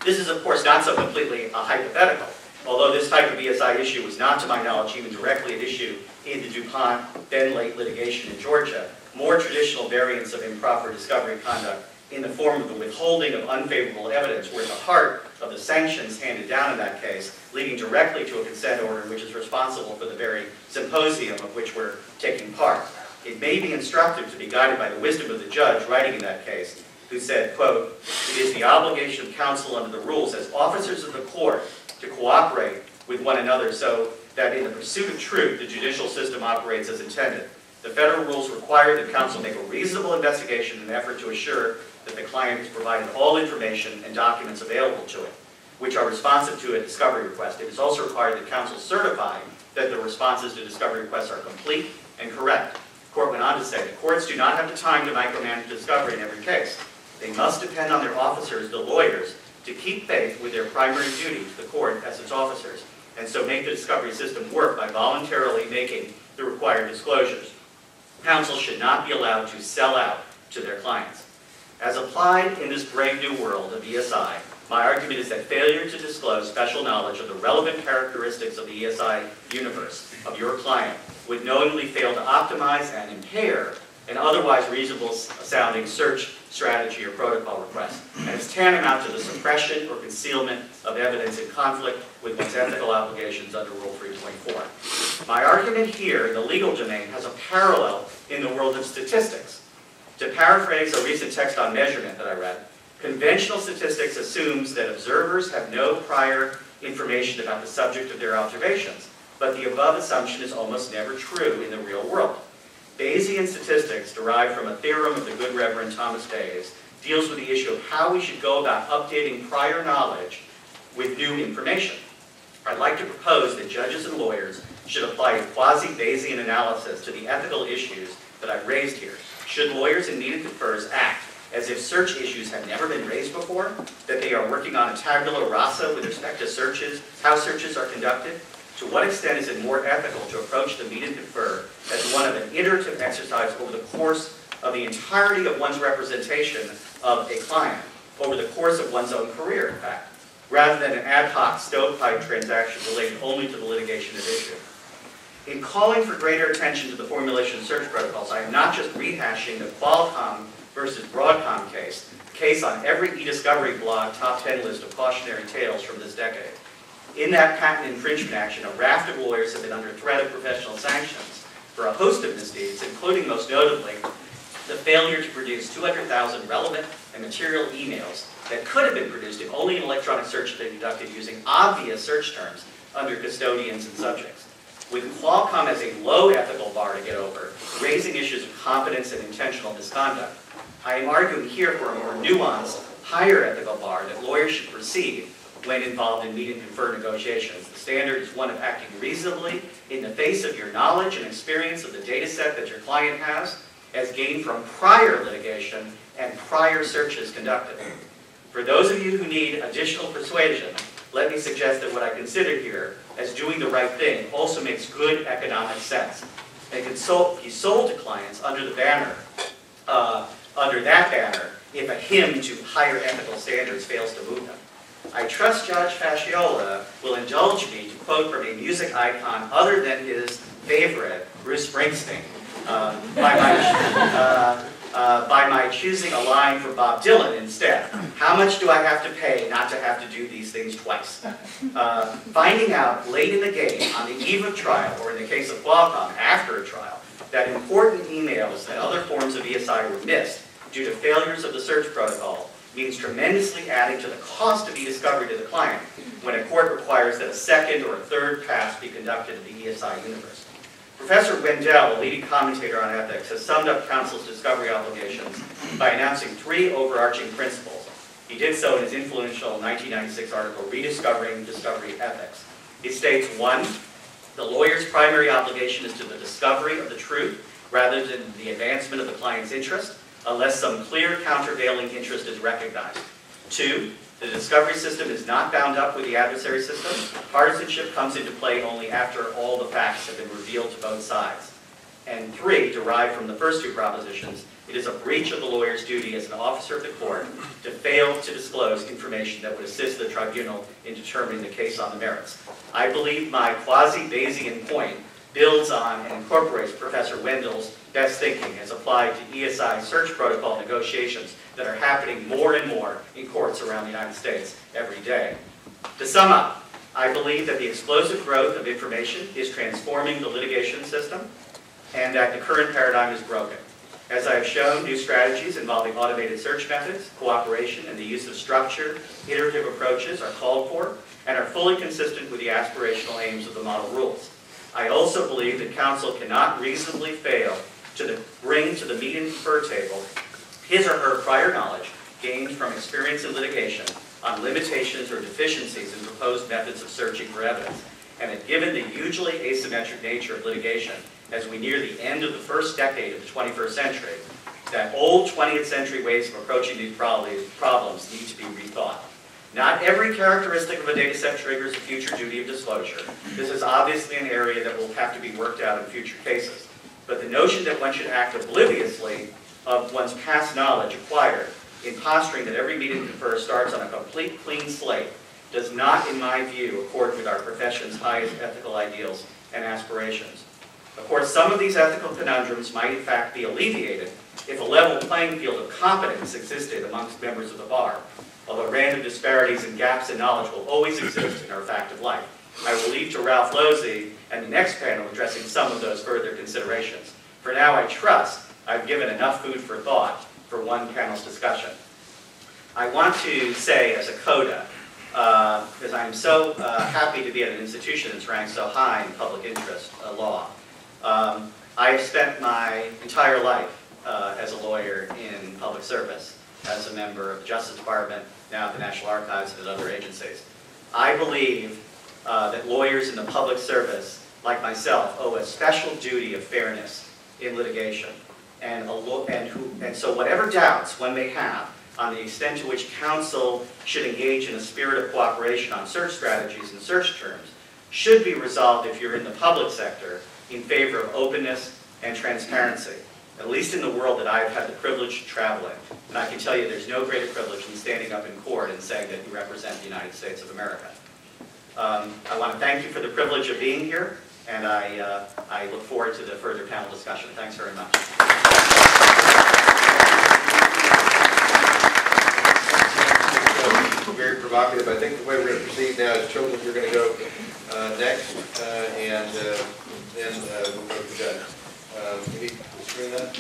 This is, of course, not so completely a hypothetical. Although this type of BSI issue was not, to my knowledge, even directly at issue in the DuPont-Benlate litigation in Georgia, more traditional variants of improper discovery conduct in the form of the withholding of unfavorable evidence were at the heart of the sanctions handed down in that case, leading directly to a consent order which is responsible for the very symposium of which we're taking part. It may be instructive to be guided by the wisdom of the judge writing in that case, who said, quote, "It is the obligation of counsel under the rules as officers of the court to cooperate with one another so that in the pursuit of truth, the judicial system operates as intended. The federal rules require that counsel make a reasonable investigation in an effort to assure that the client is provided all information and documents available to it, which are responsive to a discovery request. It is also required that counsel certify that the responses to discovery requests are complete and correct." The court went on to say, "The courts do not have the time to micromanage discovery in every case. They must depend on their officers, the lawyers, to keep faith with their primary duty to the court as its officers, and so make the discovery system work by voluntarily making the required disclosures. Counsel should not be allowed to sell out to their clients. As applied in this brave new world of ESI, my argument is that failure to disclose special knowledge of the relevant characteristics of the ESI universe of your client would knowingly fail to optimize and impair an otherwise reasonable sounding search strategy or protocol request, and is tantamount to the suppression or concealment of evidence in conflict with one's ethical obligations under Rule 324. My argument here in the legal domain has a parallel in the world of statistics. To paraphrase a recent text on measurement that I read, conventional statistics assumes that observers have no prior information about the subject of their observations, but the above assumption is almost never true in the real world. Bayesian statistics, derived from a theorem of the good Reverend Thomas Bayes, deals with the issue of how we should go about updating prior knowledge with new information. I'd like to propose that judges and lawyers should apply a quasi-Bayesian analysis to the ethical issues that I've raised here. Should lawyers and meet and confers act as if search issues have never been raised before, that they are working on a tabula rasa with respect to searches, how searches are conducted? To what extent is it more ethical to approach the meet and confer as one of an iterative exercise over the course of the entirety of one's representation of a client, over the course of one's own career, in fact, rather than an ad hoc stovepipe transaction related only to the litigation at issue? In calling for greater attention to the formulation of search protocols, I am not just rehashing the Qualcomm versus Broadcom case, a case on every e-discovery blog top 10 list of cautionary tales from this decade. In that patent infringement action, a raft of lawyers have been under threat of professional sanctions for a host of misdeeds, including, most notably, the failure to produce 200,000 relevant and material emails that could have been produced if only an electronic search had been conducted using obvious search terms under custodians and subjects. With Qualcomm as a low ethical bar to get over, raising issues of competence and intentional misconduct, I am arguing here for a more nuanced, higher ethical bar that lawyers should perceive when involved in meet and confer negotiations. The standard is one of acting reasonably in the face of your knowledge and experience of the data set that your client has, as gained from prior litigation and prior searches conducted. For those of you who need additional persuasion, let me suggest that what I consider here as doing the right thing also makes good economic sense and can be sold to clients under the banner, under that banner, if a hymn to higher ethical standards fails to move them. I trust Judge Facciola will indulge me to quote from a music icon other than his favorite, Bruce Springsteen, by my choosing a line from Bob Dylan instead. How much do I have to pay not to have to do these things twice? Finding out late in the game, on the eve of trial, or in the case of Qualcomm, after a trial, that important emails and other forms of ESI were missed due to failures of the search protocol means tremendously adding to the cost of e-discovery to the client when a court requires that a second or a third pass be conducted in the ESI universe. Professor Wendell, a leading commentator on ethics, has summed up counsel's discovery obligations by announcing 3 overarching principles. He did so in his influential 1996 article, Rediscovering Discovery Ethics. He states, 1, the lawyer's primary obligation is to the discovery of the truth rather than the advancement of the client's interest, unless some clear countervailing interest is recognized. 2, the discovery system is not bound up with the adversary system. Partisanship comes into play only after all the facts have been revealed to both sides. And 3, derived from the first 2 propositions, it is a breach of the lawyer's duty as an officer of the court to fail to disclose information that would assist the tribunal in determining the case on the merits. I believe my quasi-Bayesian point builds on and incorporates Professor Wendell's best thinking as applied to ESI search protocol negotiations that are happening more and more in courts around the United States every day. To sum up, I believe that the explosive growth of information is transforming the litigation system and that the current paradigm is broken. As I have shown, new strategies involving automated search methods, cooperation, and the use of structured, iterative approaches are called for and are fully consistent with the aspirational aims of the model rules. I also believe that counsel cannot reasonably fail to bring to the meet and confer table his or her prior knowledge gained from experience in litigation on limitations or deficiencies in proposed methods of searching for evidence, and that given the hugely asymmetric nature of litigation as we near the end of the first decade of the 21st century, that old 20th century ways of approaching these problems need to be rethought. Not every characteristic of a data set triggers a future duty of disclosure. This is obviously an area that will have to be worked out in future cases. But the notion that one should act obliviously of one's past knowledge acquired in posturing that every meeting confer starts on a complete clean slate does not, in my view, accord with our profession's highest ethical ideals and aspirations. Of course, some of these ethical conundrums might in fact be alleviated if a level playing field of competence existed amongst members of the bar, although random disparities and gaps in knowledge will always exist in our fact of life. I will leave to Ralph Losey and the next panel addressing some of those further considerations. For now, I trust I've given enough food for thought for one panel's discussion. I want to say as a coda, because I'm so happy to be at an institution that's ranked so high in public interest law. I have spent my entire life as a lawyer in public service, as a member of the Justice Department, now at the National Archives and at other agencies. I believe that lawyers in the public service, like myself, owe a special duty of fairness in litigation. And so whatever doubts one may have on the extent to which counsel should engage in a spirit of cooperation on search strategies and search terms should be resolved if you're in the public sector in favor of openness and transparency, at least in the world that I've had the privilege of traveling. And I can tell you there's no greater privilege than standing up in court and saying that you represent the United States of America. I want to thank you for the privilege of being here, and I look forward to the further panel discussion. Thanks very much. Very provocative. I think the way we're going to proceed now is Chilton, you're going to go next, and then we'll go to the judge. Can you screen that?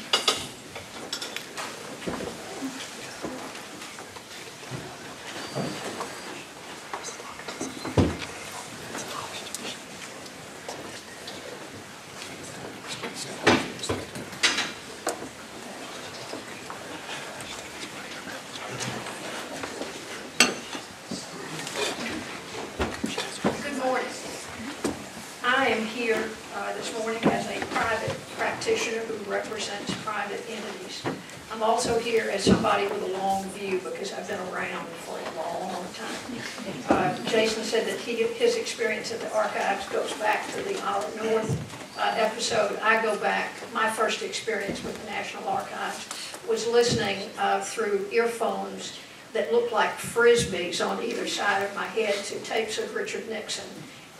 This morning as a private practitioner who represents private entities. I'm also here as somebody with a long view because I've been around for a long time. Jason said that his experience at the archives goes back to the Olive North episode. I go back, my first experience with the National Archives was listening through earphones that looked like frisbees on either side of my head to tapes of Richard Nixon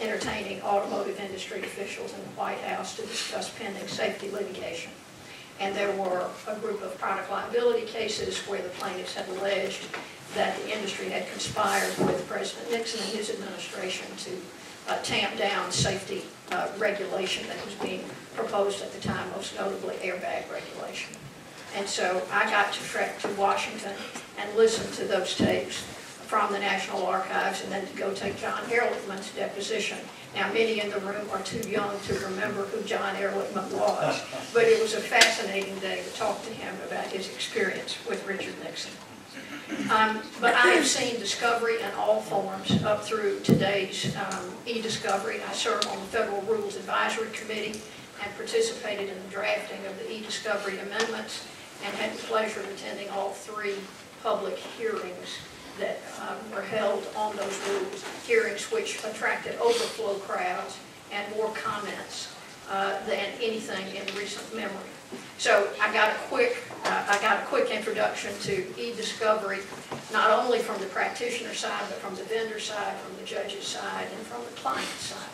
entertaining automotive industry officials in the White House to discuss pending safety litigation. And there were a group of product liability cases where the plaintiffs had alleged that the industry had conspired with President Nixon and his administration to tamp down safety regulation that was being proposed at the time, most notably airbag regulation. And so I got to trek to Washington and listen to those tapes from the National Archives, and then to go take John Ehrlichman's deposition. Now, many in the room are too young to remember who John Ehrlichman was, but it was a fascinating day to talk to him about his experience with Richard Nixon. But I have seen discovery in all forms up through today's e-discovery. I serve on the Federal Rules Advisory Committee and participated in the drafting of the e-discovery amendments and had the pleasure of attending all 3 public hearings that were held on those rules, hearings which attracted overflow crowds and more comments than anything in recent memory. So I got a quick introduction to e-discovery, not only from the practitioner side, but from the vendor side, from the judge's side, and from the client side.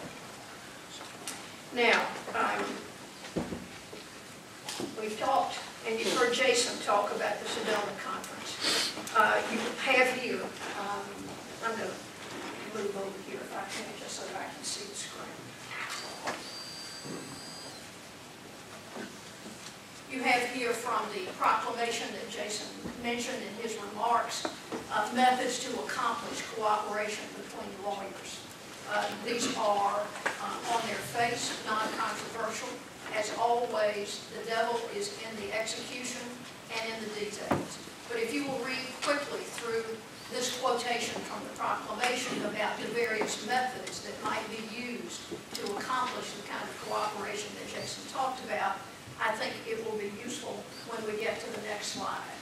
Now, we've talked, and you've heard Jason talk about the Sedona Conference. You have here, I'm going to move over here if I can, just so that I can see the screen. You have here from the proclamation that Jason mentioned in his remarks, methods to accomplish cooperation between lawyers. These are, on their face, non-controversial. As always, the devil is in the execution and in the details. But if you will read quickly through this quotation from the proclamation about the various methods that might be used to accomplish the kind of cooperation that Jason talked about, I think it will be useful when when we get to the next slide,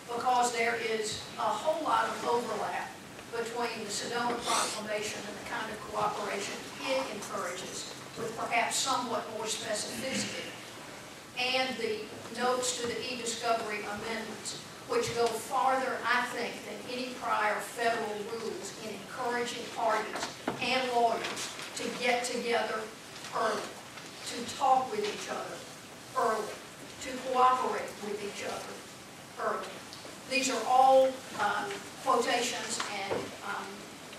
because there is a whole lot of overlap between the Sedona Proclamation and the kind of cooperation it encourages, with perhaps somewhat more specificity, and the notes to the e-discovery amendments, which go farther, I think, than any prior federal rules in encouraging parties and lawyers to get together early, to talk with each other early, to cooperate with each other early. These are all quotations and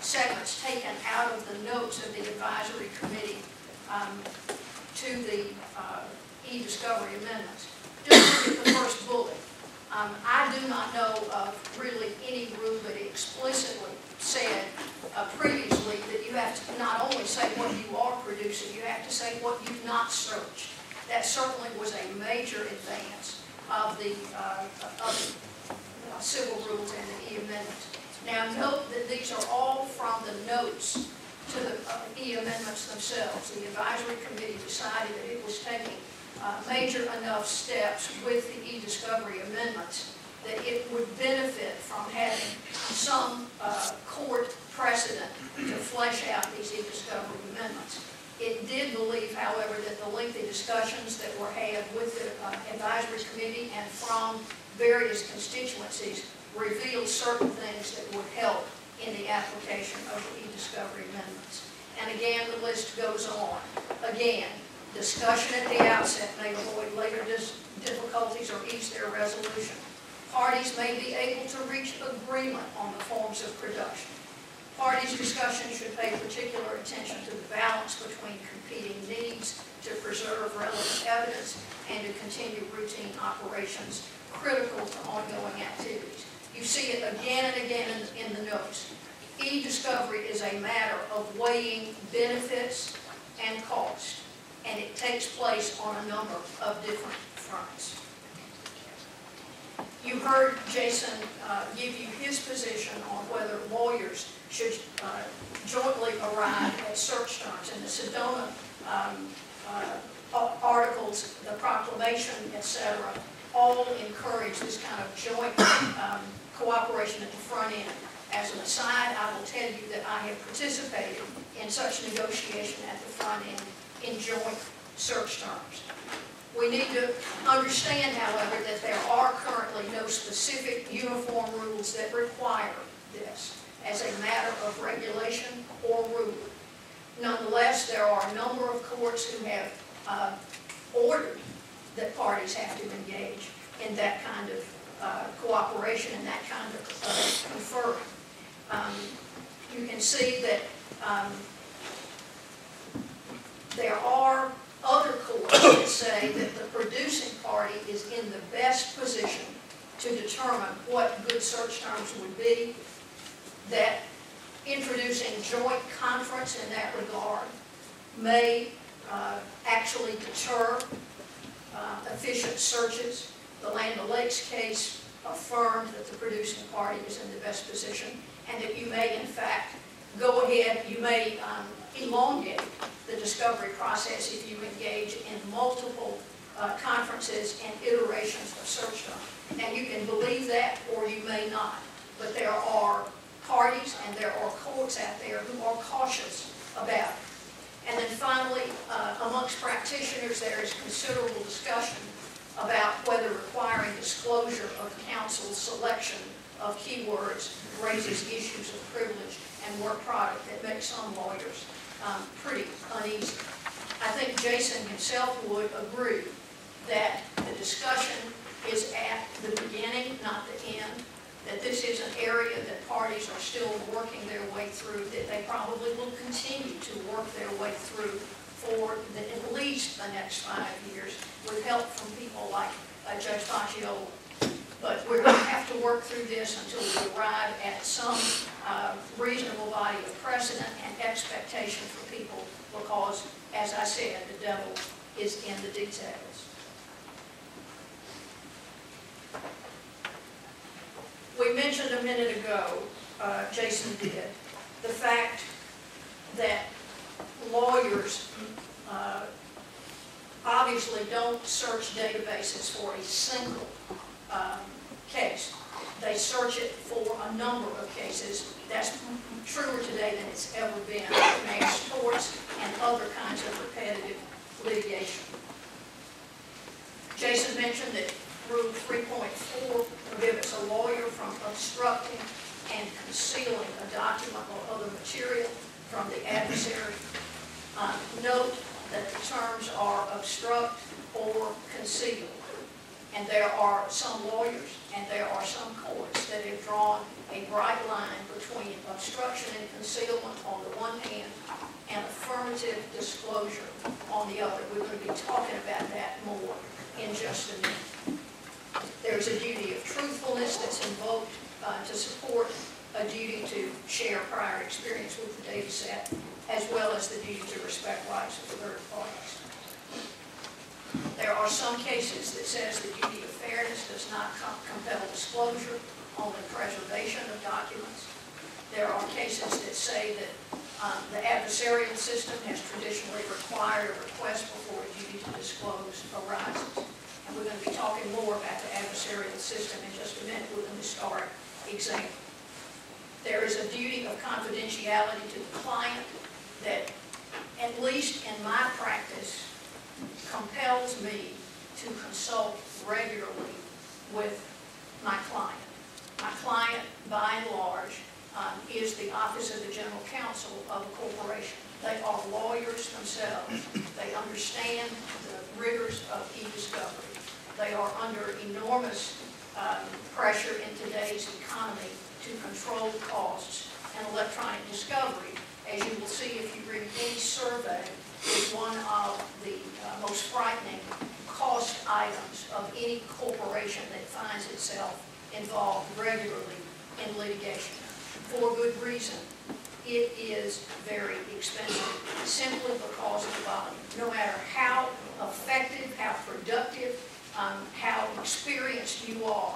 segments taken out of the notes of the advisory committee to the e-discovery amendments. Just look at the first bullet. I do not know of really any rule that explicitly said previously that you have to not only say what you are producing, you have to say what you've not searched. That certainly was a major advance of the civil rules and the e-amendments. Now note that these are all from the notes to the e-amendments themselves. The advisory committee decided that it was taking major enough steps with the e-discovery amendments that it would benefit from having some court precedent to flesh out these e-discovery amendments. It did believe, however, that the lengthy discussions that were had with the advisory committee and from various constituencies revealed certain things that would help in the application of the e-discovery amendments. And again, the list goes on. Again, discussion at the outset may avoid later difficulties or ease their resolution. Parties may be able to reach agreement on the forms of production. Parties' discussion should pay particular attention to the balance between competing needs to preserve relevant evidence and to continue routine operations critical to ongoing activities. You see it again and again in the notes. E-discovery is a matter of weighing benefits and cost, and it takes place on a number of different fronts. You heard Jason give you his position on whether lawyers should jointly arrive at search terms. In the Sedona articles, the Proclamation, etc., all encourage this kind of joint cooperation at the front end. As an aside, I will tell you that I have participated in such negotiation at the front end in joint search terms. We need to understand, however, that there are currently no specific uniform rules that require this as a matter of regulation or rule. Nonetheless, there are a number of courts who have ordered that parties have to engage in that kind of cooperation and that kind of conferring. You can see that there are other courts that say that the producing party is in the best position to determine what good search terms would be, that introducing joint conference in that regard may actually deter efficient searches. The Land O'Lakes case affirmed that the producing party is in the best position and that you may, in fact, go ahead, you may elongate the discovery process if you engage in multiple conferences and iterations of search terms. And you can believe that or you may not, but there are parties and there are courts out there who are cautious about it. And then finally, amongst practitioners, there is considerable discussion about whether requiring disclosure of counsel's selection of keywords raises issues of privilege and work product that makes some lawyers pretty uneasy. I think Jason himself would agree that the discussion is at the beginning, not the end, that this is an area that parties are still working their way through, that they probably will continue to work their way through for at least the next 5 years with help from people like Judge Facciola. But we're going to have to work through this until we arrive at some reasonable body of precedent and expectation for people because, as I said, the devil is in the details. We mentioned a minute ago, Jason did, the fact that lawyers obviously don't search databases for a single case. They search it for a number of cases. That's truer today than it's ever been in mass torts and other kinds of repetitive litigation. Jason mentioned that Rule 3.4 prohibits a lawyer from obstructing and concealing a document or other material from the adversary. Note that the terms are obstruct or conceal. And there are some lawyers and there are some courts that have drawn a bright line between obstruction and concealment on the one hand and affirmative disclosure on the other. We're going to be talking about that more in just a minute. There's a duty of truthfulness that's invoked to support a duty to share prior experience with the data set, as well as the duty to respect rights of third parties. There are some cases that says the duty of fairness does not compel disclosure on the preservation of documents. There are cases that say that the adversarial system has traditionally required a request before a duty to disclose arises. And we're going to be talking more about the adversarial system in just a minute with an historic example. There is a duty of confidentiality to the client that, at least in my practice, compels me to consult regularly with my client. My client, by and large, is the Office of the General Counsel of a corporation. They are lawyers themselves. They understand the rigors of e-discovery. They are under enormous pressure in today's economy to control costs, and electronic discovery, as you will see if you read any survey, is one of the most frightening cost items of any corporation that finds itself involved regularly in litigation. For good reason. It is very expensive, simply because of the volume. No matter how effective, how productive, how experienced you are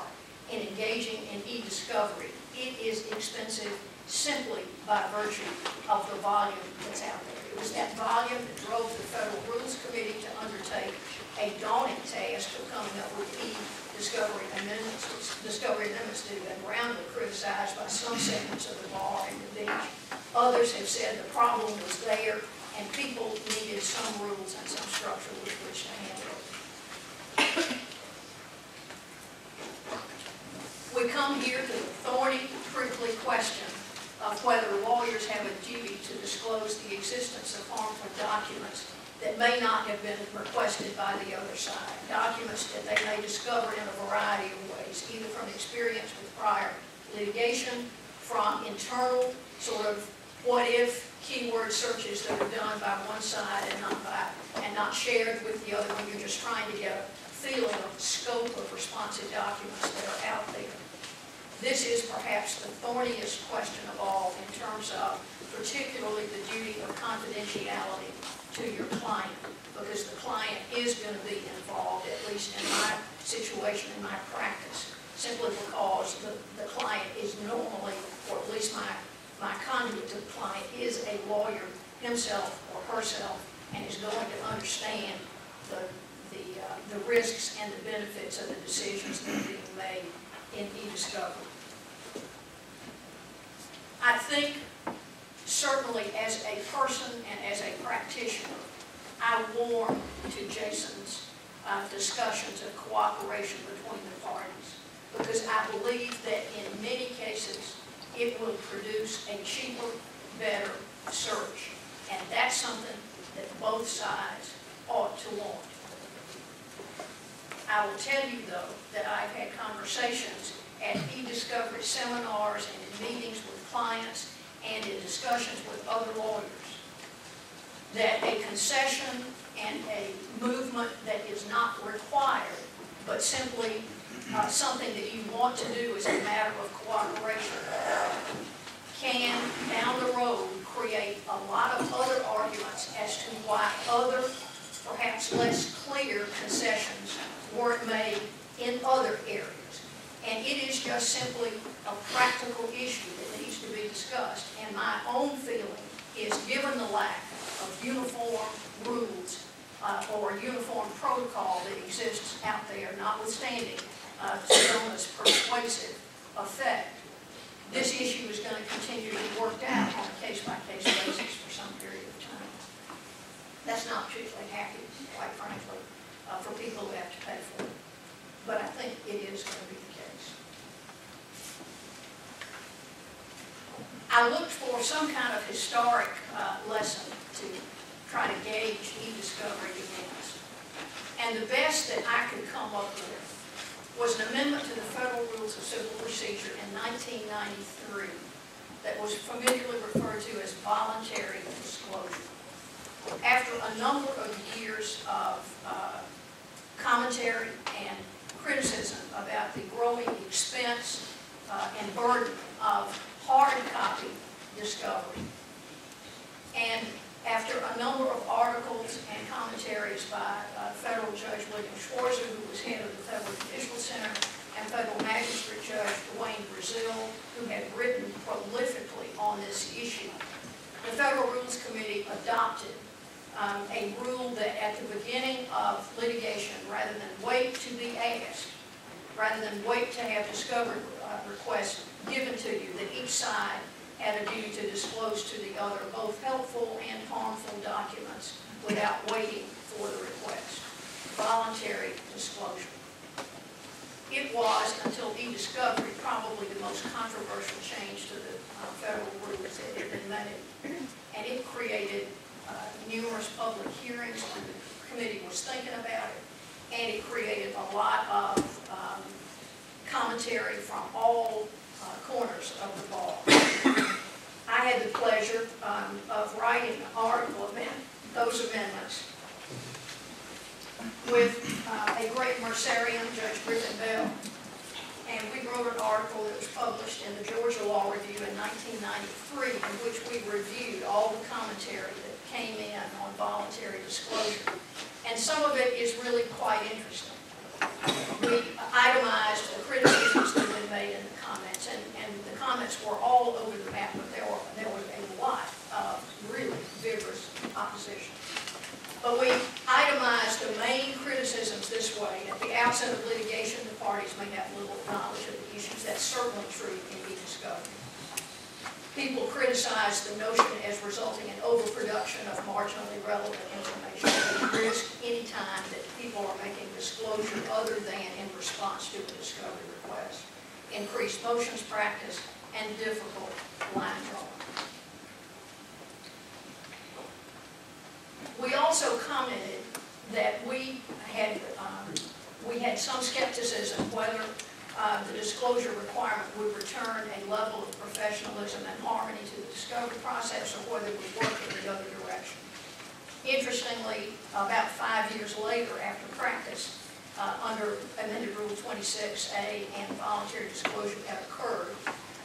in engaging in e-discovery, it is expensive simply by virtue of the volume that's out there. It was that volume that drove the Federal Rules Committee to undertake a daunting task of coming up with e-discovery amendments that have been roundly criticized by some segments of the bar and the bench. Others have said the problem was there and people needed some rules and some structure with which to handle it. We come here to the thorny, prickly question of whether lawyers have a duty to disclose the existence of harmful documents that may not have been requested by the other side. Documents that they may discover in a variety of ways, either from experience with prior litigation, from internal sort of what-if keyword searches that are done by one side and not shared with the other when you're just trying to get a feeling of the scope of responsive documents that are out there. This is perhaps the thorniest question of all in terms of particularly the duty of confidentiality to your client, because the client is going to be involved, at least in my situation, in my practice, simply because the client is normally, or at least my conduit to the client is a lawyer himself or herself, and is going to understand the risks and the benefits of the decisions that are being made in e-discovery. I think certainly as a person and as a practitioner, I warm to Jason's discussions of cooperation between the parties, because I believe that in many cases it will produce a cheaper, better search, and that's something that both sides ought to want. I will tell you, though, that I've had conversations at e-discovery seminars and in meetings with clients and in discussions with other lawyers that a concession and a movement that is not required, but simply something that you want to do as a matter of cooperation, can, down the road, create a lot of other arguments as to why other, perhaps less clear concessions weren't made in other areas. And it is just simply a practical issue that needs to be discussed. And my own feeling is, given the lack of uniform rules or uniform protocol that exists out there, notwithstanding Sona's persuasive effect. This issue is going to continue to be worked out on a case-by-case basis for some period of time. That's not particularly happy, quite frankly, for people who have to pay for it. But I think it is going to be the case. I looked for some kind of historic lesson to try to gauge e-discovery against. And the best that I could come up with was an amendment to the Federal Rules of Civil Procedure in 1993 that was familiarly referred to as voluntary disclosure. After a number of years of commentary and criticism about the growing expense and burden of hard copy discovery, and after a number of articles and commentaries by Federal Judge William Schwarzer, who was head of the Federal Judicial Center, and Federal Magistrate Judge Dwayne Brazil, who had written prolifically on this issue, the Federal Rules Committee adopted a rule that at the beginning of litigation, rather than wait to be asked, rather than wait to have discovery requests given to you, that each side had a duty to disclose to the other both helpful and harmful documents without waiting for the request. Voluntary disclosure. It was, until e-discovery, probably the most controversial change to the federal rules that had been made. And it created numerous public hearings when the committee was thinking about it. And it created a lot of commentary from all corners of the bar. I had the pleasure of writing an article about those amendments with a great Mercerian, Judge Griffin Bell, and we wrote an article that was published in the Georgia Law Review in 1993, in which we reviewed all the commentary that came in on voluntary disclosure, and some of it is really quite interesting. We itemized the criticisms that had been made in the comments, and the comments were all over the map, but there was a lot of really vigorous opposition. But we itemized the main criticisms this way. At the outset of litigation, the parties may have little knowledge of the issues. That's certainly true in e-discovery. People criticized the notion as resulting in overproduction of marginally relevant information. They risk any time that people are making disclosure other than in response to a discovery request. Increased motions practice and difficult line drawing. We also commented that we had some skepticism whether the disclosure requirement would return a level of professionalism and harmony to the discovery process, or whether it would work in the other direction. Interestingly, about 5 years later, after practice, under amended Rule 26A and voluntary disclosure had occurred,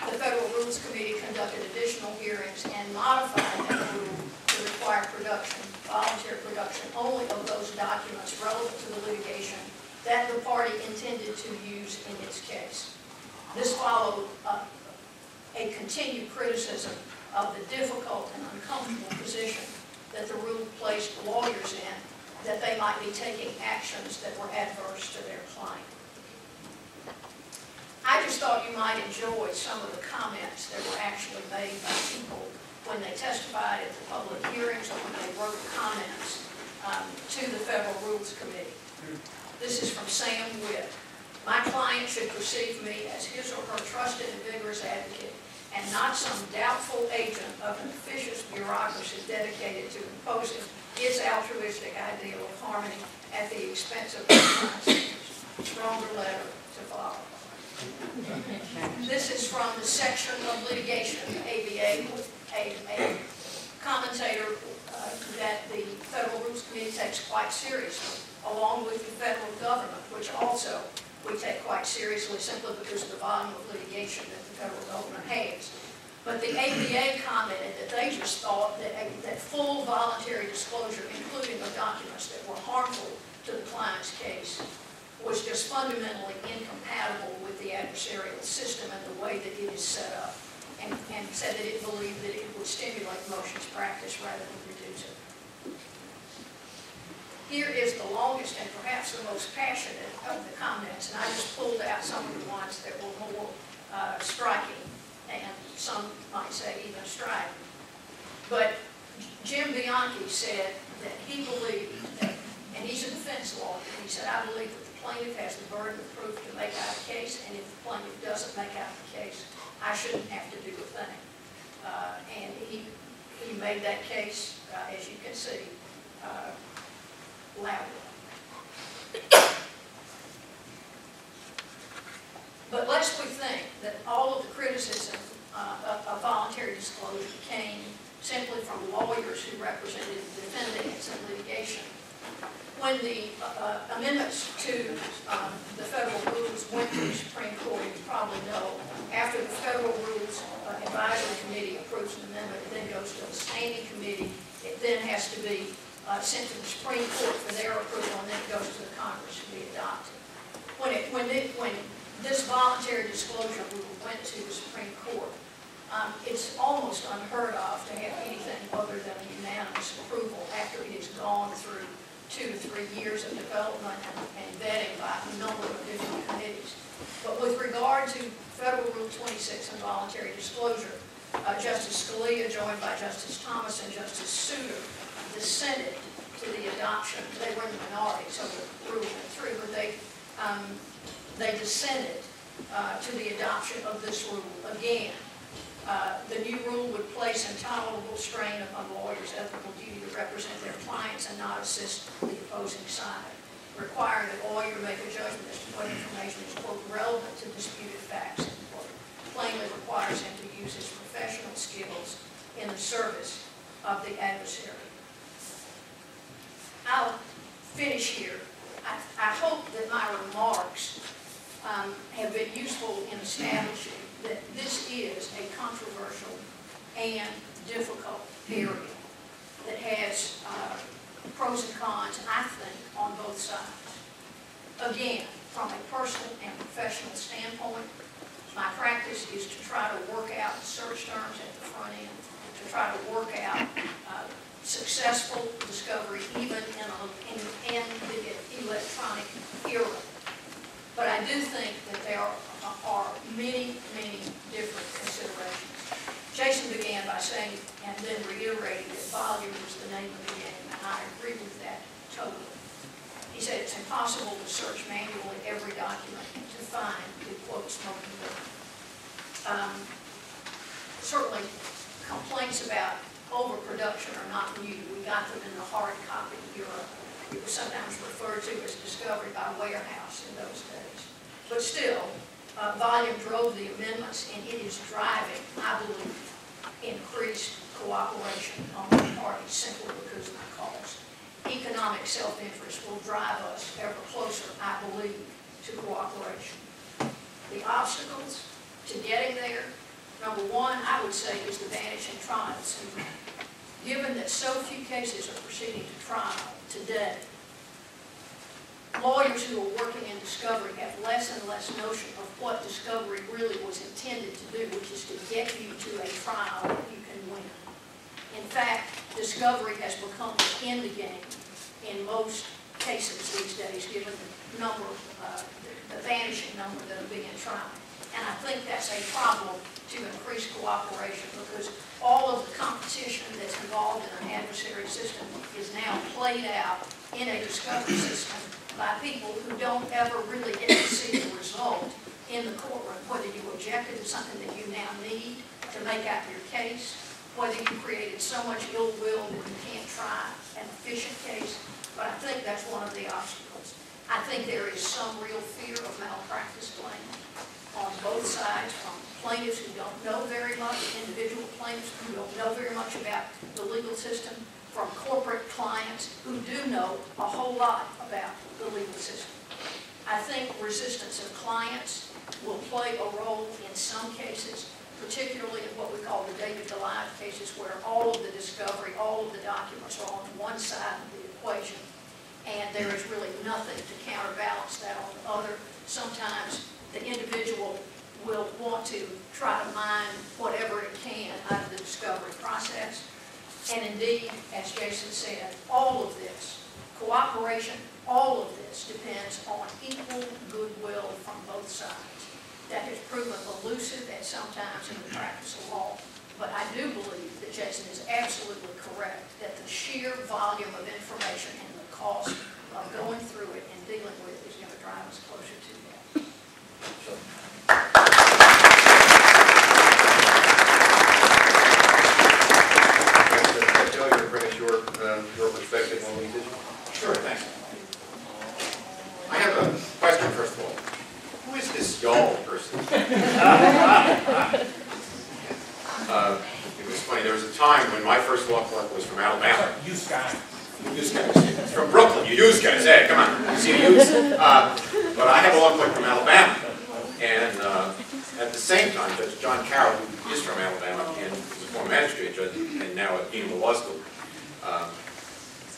the Federal Rules Committee conducted additional hearings and modified that rule to require production, voluntary production, only of those documents relevant to the litigation that the party intended to use in its case. This followed a continued criticism of the difficult and uncomfortable position that the rule placed lawyers in, that they might be taking actions that were adverse to their client. I just thought you might enjoy some of the comments that were actually made by people when they testified at the public hearings or when they wrote comments to the Federal Rules Committee. This is from Sam Witt. My client should perceive me as his or her trusted and vigorous advocate, and not some doubtful agent of an officious bureaucracy dedicated to imposing its altruistic ideal of harmony at the expense of the client's stronger letter to follow. This is from the section of litigation, ABA, a commentator that the Federal Rules Committee takes quite seriously, along with the federal government, which also we take quite seriously simply because of the volume of litigation that the federal government has. But the ABA commented that they just thought that full voluntary disclosure, including of documents that were harmful to the client's case, was just fundamentally incompatible with the adversarial system and the way that it is set up, and said that it believed that it would stimulate motions practice rather than reduce it. Here is the longest and perhaps the most passionate of the comments, and I just pulled out some of the ones that were more striking, and some might say even striking. But Jim Bianchi said that he believed that, and he's a defense lawyer, and he said, I believe that the plaintiff has the burden of proof to make out a case, and if the plaintiff doesn't make out the case, I shouldn't have to do a thing. And he made that case, as you can see, loudly. But lest we think that all of the criticism of voluntary disclosure came simply from lawyers who represented defendants in litigation. When the amendments to the federal rules went to the Supreme Court, you probably know, after the Federal Rules Advisory Committee approves an amendment, it then goes to the standing committee. It then has to be sent to the Supreme Court for their approval, and then it goes to the Congress to be adopted. When this voluntary disclosure rule went to the Supreme Court, it's almost unheard of to have anything other than a unanimous approval after it has gone through 2 to 3 years of development and vetting by a number of different committees. But with regard to Federal Rule 26 and voluntary disclosure, Justice Scalia, joined by Justice Thomas and Justice Souter, dissented to the adoption. They were in the minority, so the rule went through, but they dissented to the adoption of this rule again. The new rule would place intolerable strain upon lawyers' ethical duty to represent their clients and not assist the opposing side, requiring that a lawyer make a judgment as to what information is, quote, relevant to disputed facts, end quote, plainly requires him to use his professional skills in the service of the adversary. I'll finish here. I hope that my remarks have been useful in establishing that this is a controversial and difficult area that has pros and cons, I think, on both sides. Again, from a personal and professional standpoint, my practice is to try to work out search terms at the front end, to try to work out successful discovery even in the electronic era. But I do think that there are many, many different considerations. Jason began by saying, and then reiterating, that volume is the name of the game, and I agree with that totally. He said it's impossible to search manually every document to find the quote smoking gun. Certainly, complaints about overproduction are not new. We got them in the hard copy era. It was sometimes referred to as discovery by warehouse in those days. But still, volume drove the amendments, and it is driving, I believe, increased cooperation on the parties simply because of the cost. Economic self-interest will drive us ever closer, I believe, to cooperation. The obstacles to getting there, number one, I would say, is the vanishing trial syndrome. Given that so few cases are proceeding to trial today, lawyers who are working in discovery have less and less notion of what discovery really was intended to do, which is to get you to a trial that you can win. In fact, discovery has become the end game in most cases these days, given the number, the vanishing number that are being tried. And I think that's a problem to increase cooperation, because all of the competition that's involved in an adversary system is now played out in a discovery system by people who don't ever really get to see the result in the courtroom, whether you objected to something that you now need to make out your case, whether you created so much ill will that you can't try an efficient case. But I think that's one of the obstacles. I think there is some real fear of malpractice claims on both sides, from plaintiffs who don't know very much, individual plaintiffs who don't know very much about the legal system, from corporate clients who do know a whole lot about the legal system. I think resistance of clients will play a role in some cases, particularly in what we call the David Goliath cases, where all of the discovery, all of the documents are on one side of the equation, and there is really nothing to counterbalance that on the other. Sometimes the individual will want to try to mine whatever it can out of the discovery process. And indeed, as Jason said, all of this Cooperation, all of this depends on equal goodwill from both sides. That has proven elusive at sometimes in the practice of law. But I do believe that Jason is absolutely correct that the sheer volume of information and the cost of going through it and dealing with it is going to drive us closer to that. Joe, you're bring us your perspective on these issues. Sure, thanks. I have a question, first of all. Who is this y'all person? It was funny, there was a time when my first law clerk was from Alabama. You guys. Use guys. It's from Brooklyn. You use guys. Hey, come on. You see the use? But I have a law clerk from Alabama. And at the same time, Judge John Carroll, who is from Alabama and is a former magistrate judge and now at Dean of the Law School,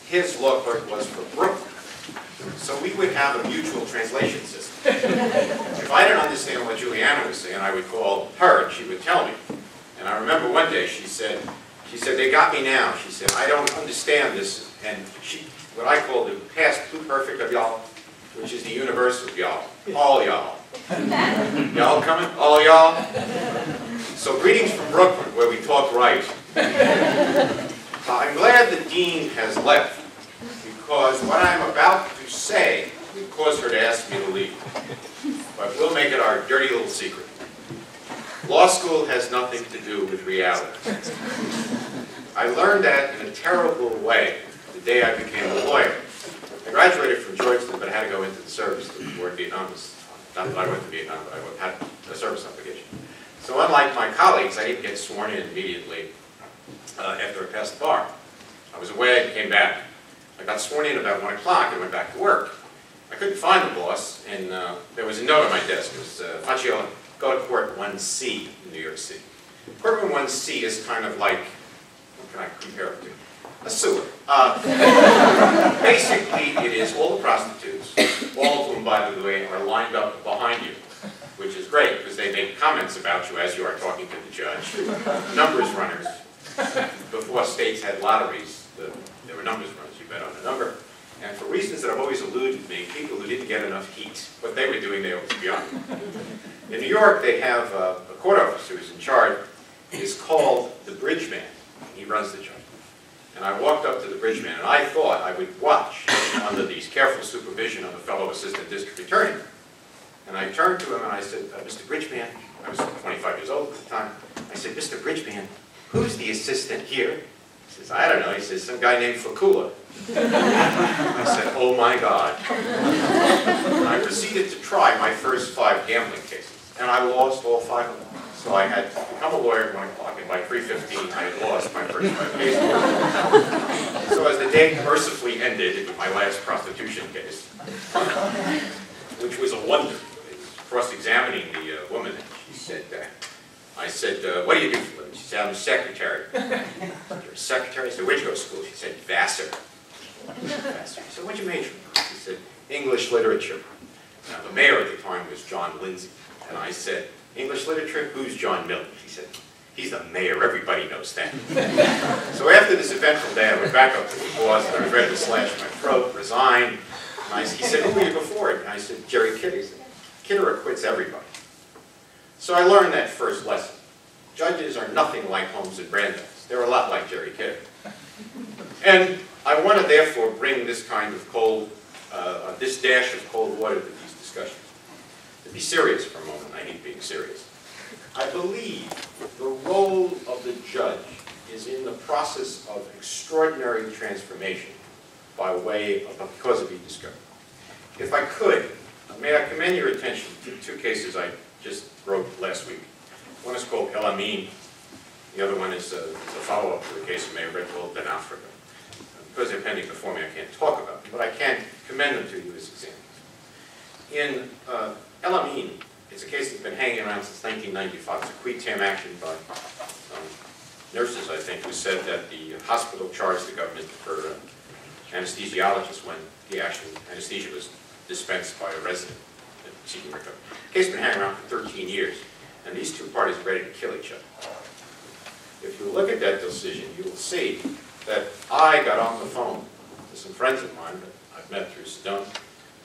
his law clerk was from Brooklyn. So we would have a mutual translation system. If I didn't understand what Juliana was saying, I would call her and she would tell me. And I remember one day she said, they got me now. She said, I don't understand this. And what I call the past pluperfect of y'all, which is the universal y'all. All y'all. Y'all coming? All y'all? So greetings from Brooklyn, where we talk right. I'm glad the dean has left, because what I'm about to say would cause her to ask me to leave. But we'll make it our dirty little secret. Law school has nothing to do with reality. I learned that in a terrible way the day I became a lawyer. I graduated from Georgetown, but I had to go into the service to work Vietnam. Not that I went to Vietnam, but I had a service obligation. So unlike my colleagues, I didn't get sworn in immediately after I passed the bar. I was away and came back. I got sworn in about 1 o'clock and went back to work. I couldn't find the boss, and there was a note on my desk. It was Facciola, go to Court 1C in New York City. Courtroom 1C is kind of like, what can I compare it to? A sewer. Basically, it is all the prostitutes, all of whom, by the way, are lined up behind you, which is great because they make comments about you as you are talking to the judge. Numbers runners. Before states had lotteries, there were numbers runners. You bet on a number. And for reasons that have always eluded me, people who didn't get enough heat, what they were doing, they always beyond. In New York, they have a court officer who's in charge. He's called the bridge man. He runs the job. And I walked up to the bridge man, and I thought I would watch under the careful supervision of a fellow assistant district attorney. And I turned to him and I said, Mr. Bridgeman, I was 25 years old at the time. I said, Mr. Bridgeman, who's the assistant here? He says, I don't know. He says, some guy named Facciola. I said, oh my God. And I proceeded to try my first 5 gambling cases. And I lost all 5 of them. So I had to become a lawyer at 1 o'clock, and by 3:15 I had lost my first 5 cases. So as the day mercifully ended, it was my last prostitution case, which was a wonder. I was cross-examining the woman, and she said, I said, what do you do for a living? She said, I'm a secretary. You're a secretary? I said, where'd you go to school? She said, Vassar. Vassar. I said, what'd you major in? She said, English literature. Now, the mayor at the time was John Lindsay, and I said, English literature? Who's John Milton? He said, he's the mayor. Everybody knows that. So after this eventful day, I went back up to the boss, and I was ready to slash my throat, resign. And he said, who were you before? And I said, Jerry Kidder. He said, Kidder acquits everybody. So I learned that first lesson. Judges are nothing like Holmes and Brandeis. They're a lot like Jerry Kidder. And I want to therefore bring this kind of cold, this dash of cold water to these discussions. To be serious for a moment, I hate being serious. I believe the role of the judge is in the process of extraordinary transformation because of e-discovery. If I could, may I commend your attention to 2 cases I just wrote last week. One is called El Amin. The other one is a follow-up to the case you may have read called Ben Africa. Because they're pending before me, I can't talk about them, but I can commend them to you as examples. In El Amin, it's a case that's been hanging around since 1995. It's a qui tam action by nurses, I think, who said that the hospital charged the government for anesthesiologists when the actual anesthesia was dispensed by a resident seeking recovery. The case has been hanging around for 13 years, and these 2 parties are ready to kill each other. If you look at that decision, you will see that I got on the phone to some friends of mine that I've met through Sedona,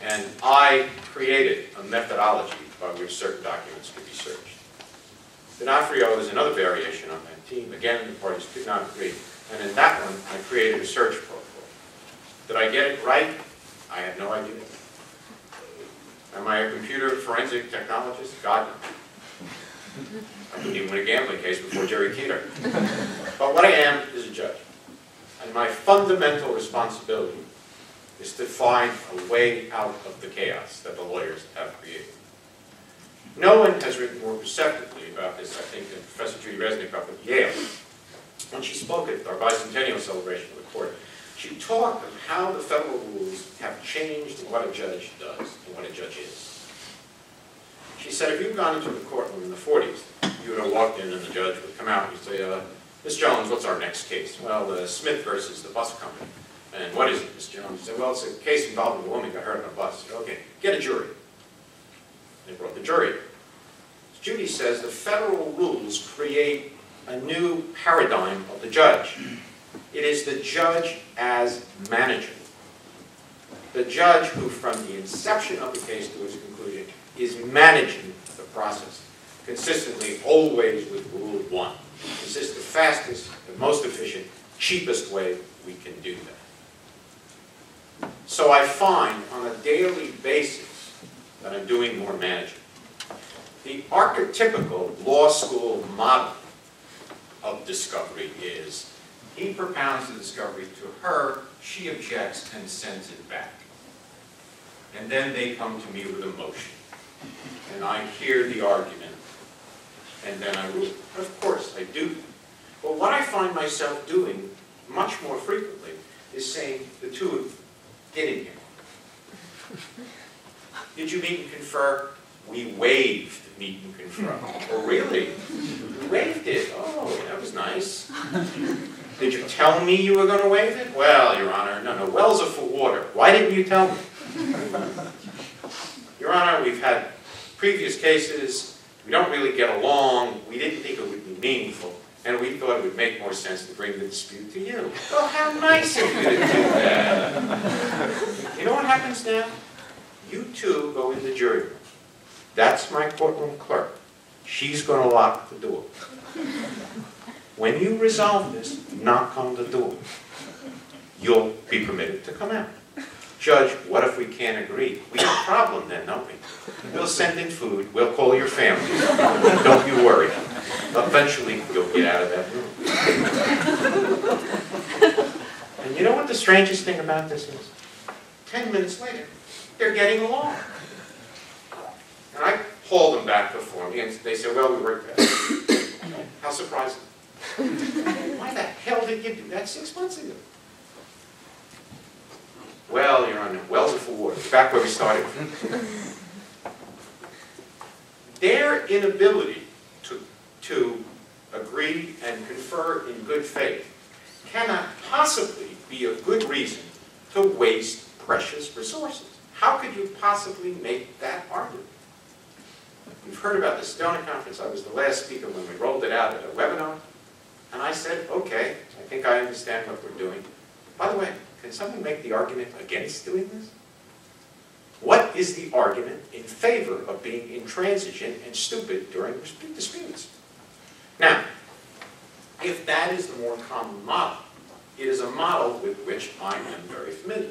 and I created a methodology by which certain documents could be searched. D'Onofrio is another variation on that team. Again, the parties could not agree. And in that one, I created a search protocol. Did I get it right? I have no idea. Am I a computer forensic technologist? God, no. I couldn't even win a gambling case before Jerry Keeter. But what I am is a judge. And my fundamental responsibility is to find a way out of the chaos that the lawyers have created. No one has written more perceptively about this, I think, than Professor Judy Resnick up at Yale. When she spoke at our bicentennial celebration of the court, she talked of how the federal rules have changed what a judge does and what a judge is. She said if you'd gone into the courtroom in the 40s, you would have walked in and the judge would come out and you'd say, Ms. Jones, what's our next case? Well, Smith versus the bus company. And what is it, Ms. Jones? She said, well, it's a case involving a woman who got hurt on a bus. Said, okay, get a jury. They brought the jury. Judy says the federal rules create a new paradigm of the judge. It is the judge as manager. The judge who, from the inception of the case to its conclusion, is managing the process, consistently always with Rule 1. This is the fastest, the most efficient, cheapest way we can do that. So I find on a daily basis that I'm doing more managing. The archetypical law school model of discovery is he propounds the discovery to her, she objects and sends it back. And then they come to me with a motion. And I hear the argument, and then I rule. Of course, I do. But what I find myself doing much more frequently is saying the two of you, get in here. Did you meet and confer? We waived meet and confer. Oh, really? You waived it? Oh, that was nice. Did you tell me you were going to waive it? Well, Your Honor, no, wells are for water. Why didn't you tell me? Your Honor, we've had previous cases. We don't really get along. We didn't think it would be meaningful. And we thought it would make more sense to bring the dispute to you. Oh, how nice of you to do that. You know what happens now? You two go in the jury room. That's my courtroom clerk. She's going to lock the door. When you resolve this, knock on the door. You'll be permitted to come out. Judge, what if we can't agree? We have a problem then, don't we? We'll send in food. We'll call your family. Don't you worry. Eventually, you'll get out of that room. And you know what the strangest thing about this is? 10 minutes later, they're getting along. And I haul them back before me, and they say, well, we worked better. How surprising. Why the hell did you do that 6 months ago? Well, Your Honor, wells are for water. Back where we started. Their inability to agree and confer in good faith cannot possibly be a good reason to waste precious resources. How could you possibly make that argument? You've heard about the Sedona conference. I was the last speaker when we rolled it out at a webinar. And I said, okay, I think I understand what we're doing. By the way, can someone make the argument against doing this? What is the argument in favor of being intransigent and stupid during disputes? Now, if that is the more common model, it is a model with which I am very familiar.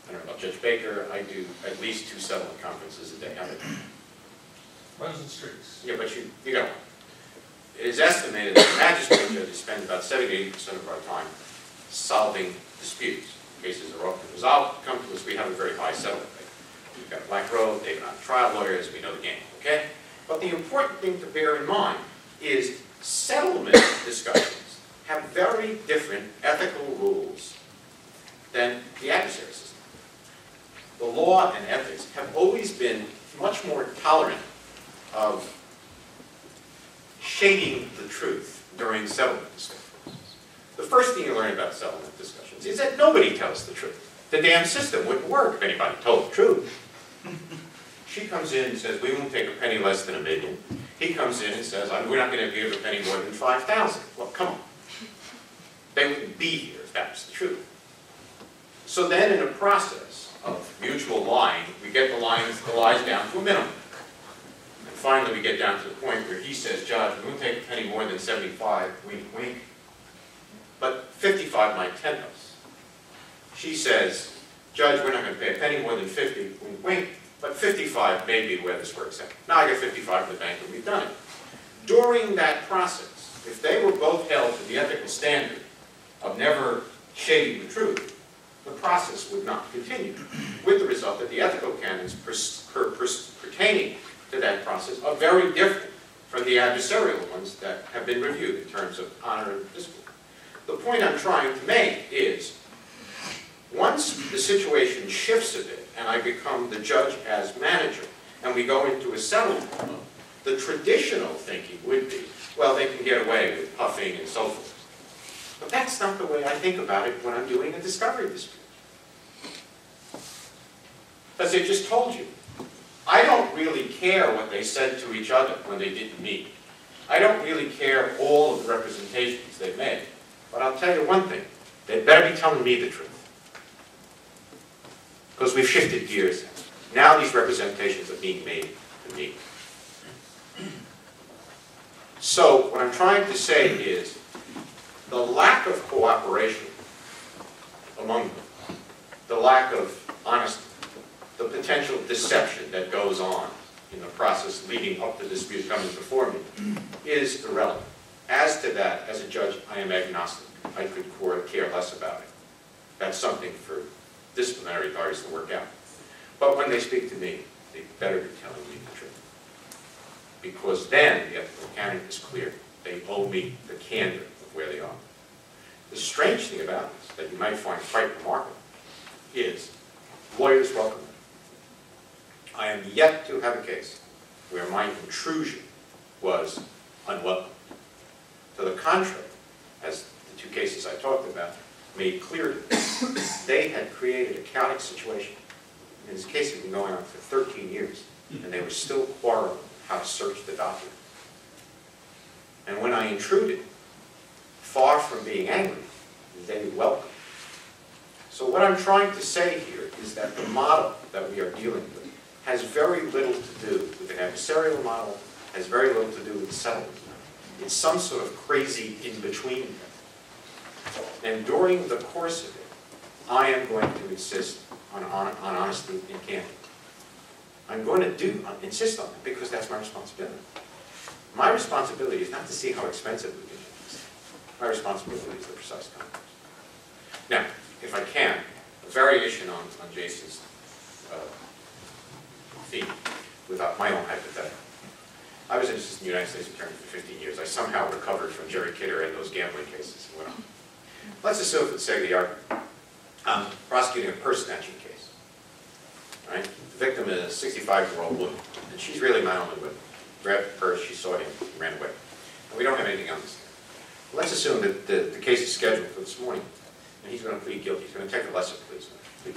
I don't know about Judge Baker. I do at least 2 settlement conferences a day. Runs the streets. Yeah, but you don't. It is estimated that magistrate judges spend about 70 to 80% of our time solving disputes. Cases are often resolved. Come to us, we have a very high settlement rate. We've got Black Road, they've got trial lawyers, we know the game, okay? But the important thing to bear in mind is settlement discussions have very different ethical rules than the adversary system. The law and ethics have always been much more tolerant of shading the truth during settlement discussions. The first thing you learn about settlement discussions is that nobody tells the truth. The damn system wouldn't work if anybody told the truth. She comes in and says, we won't take a penny less than $1 million. He comes in and says, we're not going to give a penny more than 5,000. Well, come on. They wouldn't be here if that was the truth. So then in a process of mutual lying, we get the lies down to a minimum. And finally we get down to the point where he says, Judge, we won't take a penny more than 75, wink, wink. But 55 might tempt us. She says, Judge, we're not going to pay a penny more than 50, wink, wink, but 55 may be where this works out. Now I get 55 in the bank and we've done it. During that process, if they were both held to the ethical standard of never shading the truth, the process would not continue, with the result that the ethical canons pertaining to that process are very different from the adversarial ones that have been reviewed in terms of honor and discipline. The point I'm trying to make is, once the situation shifts a bit and I become the judge as manager and we go into a settlement mode, the traditional thinking would be, well, they can get away with puffing and so forth. But that's not the way I think about it when I'm doing a discovery dispute. As I just told you, I don't really care what they said to each other when they didn't meet. I don't really care all of the representations they made. But I'll tell you one thing, they better be telling me the truth. Because we've shifted gears. Now these representations are being made to me. So what I'm trying to say is, the lack of cooperation among them, the lack of honesty, the potential deception that goes on in the process leading up to the dispute coming before me is irrelevant. As to that, as a judge, I am agnostic. I could care less about it. That's something for disciplinary authorities to work out. But when they speak to me, they better be telling me the truth. Because then the ethical canon is clear. They owe me the candor of where they are. The strange thing about this, that you might find quite remarkable, is lawyers welcome it. I am yet to have a case where my intrusion was unwelcome. To the contrary, as the two cases I talked about made clear to me, they had created a chaotic situation. And this case had been going on for 13 years, and they were still quarreling how to search the document. And when I intruded, far from being angry, they welcomed. So what I'm trying to say here is that the model that we are dealing with has very little to do with an adversarial model, has very little to do with settlement. It's some sort of crazy in-between. And during the course of it, I am going to insist on honesty and candor. I'm going to insist on it because that's my responsibility. My responsibility is not to see how expensive we can make this. My responsibility is the precise context. Now, if I can, a variation on Jason's theme without my own hypothetical. I was an assistant United States attorney for 15 years. I somehow recovered from Jerry Kidder and those gambling cases and went on. Let's assume, for the sake of the argument, I'm prosecuting a purse snatching case. Right? The victim is a 65-year-old woman, and she's really my only witness. Grabbed the purse, she saw him, he ran away. And we don't have anything on this case. Let's assume that the case is scheduled for this morning, and he's going to plead guilty. He's going to take a lesser plea.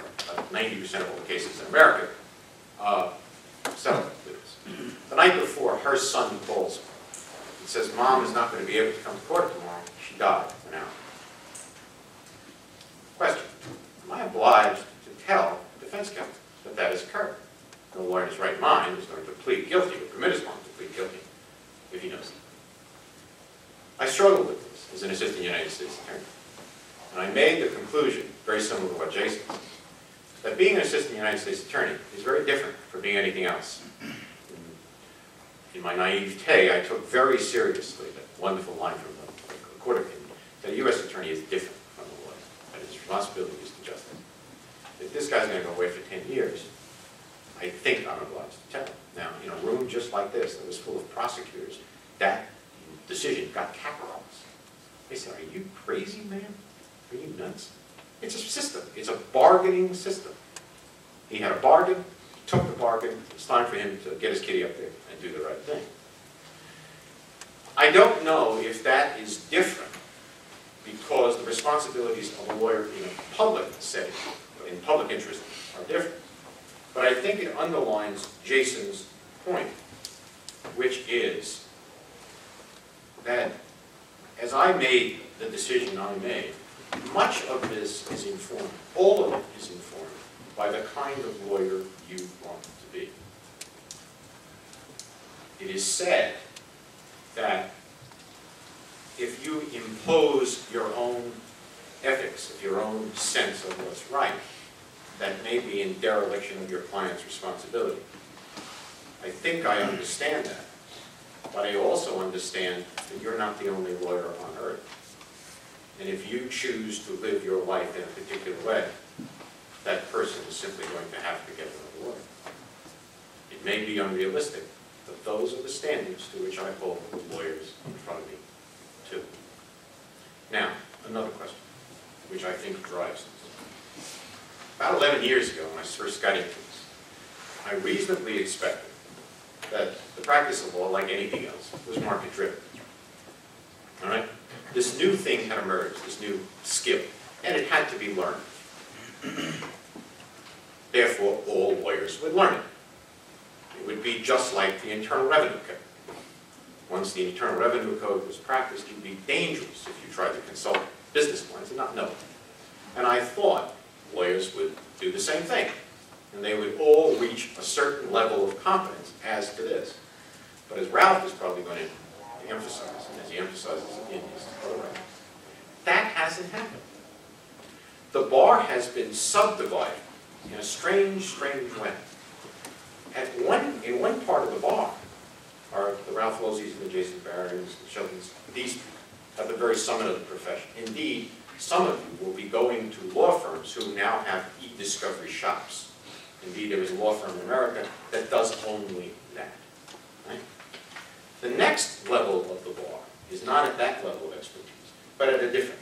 90% of all the cases in America settle pleas. The night before, her son calls her and says, Mom is not going to be able to come to court tomorrow. She died for an hour. Question, am I obliged to tell the defense counsel that that has occurred? No lawyer in his right mind is going to plead guilty or permit his client to plead guilty if he knows that. I struggled with this as an assistant United States attorney. And I made the conclusion, very similar to what Jason said, that being an assistant United States attorney is very different from being anything else. In my naivete, I took very seriously that wonderful line from the court opinion that a U.S. attorney is different from a lawyer, and his responsibility is to justice. If this guy's going to go away for 10 years, I think I'm obliged to tell him. Now, in a room just like this that was full of prosecutors, that decision got capitalized. They said, are you crazy, man? Are you nuts? It's a system. It's a bargaining system. He had a bargain, took the bargain. It's time for him to get his kitty up there and do the right thing. I don't know if that is different because the responsibilities of a lawyer in a public setting, in public interest, are different. But I think it underlines Jason's point, which is that as I made the decision I made, much of this is informed, all of it is informed by the kind of lawyer you want to be. It is said that if you impose your own ethics, your own sense of what's right, that may be in dereliction of your client's responsibility. I think I understand that, but I also understand that you're not the only lawyer on earth. And if you choose to live your life in a particular way, that person is simply going to have to get another lawyer. It may be unrealistic, but those are the standards to which I hold the lawyers in front of me, too. Now, another question, which I think drives this. About 11 years ago, when I first got into this, I reasonably expected that the practice of law, like anything else, was market-driven. All right? This new thing had emerged, this new skill, and it had to be learned. Therefore, all lawyers would learn it. It would be just like the Internal Revenue Code. Once the Internal Revenue Code was practiced, it would be dangerous if you tried to consult business plans and not know it. And I thought lawyers would do the same thing, and they would all reach a certain level of competence as to this. But as Ralph is probably going to emphasize, and as he emphasizes in his program, that hasn't happened. The bar has been subdivided in a strange, strange way. In one part of the bar are the Ralph Losey's and the Jason Barrons, the Chiltons, these at the very summit of the profession. Indeed, some of you will be going to law firms who now have e-discovery shops. Indeed, there is a law firm in America that does only that. Right? The next level of the bar is not at that level of expertise, but at a different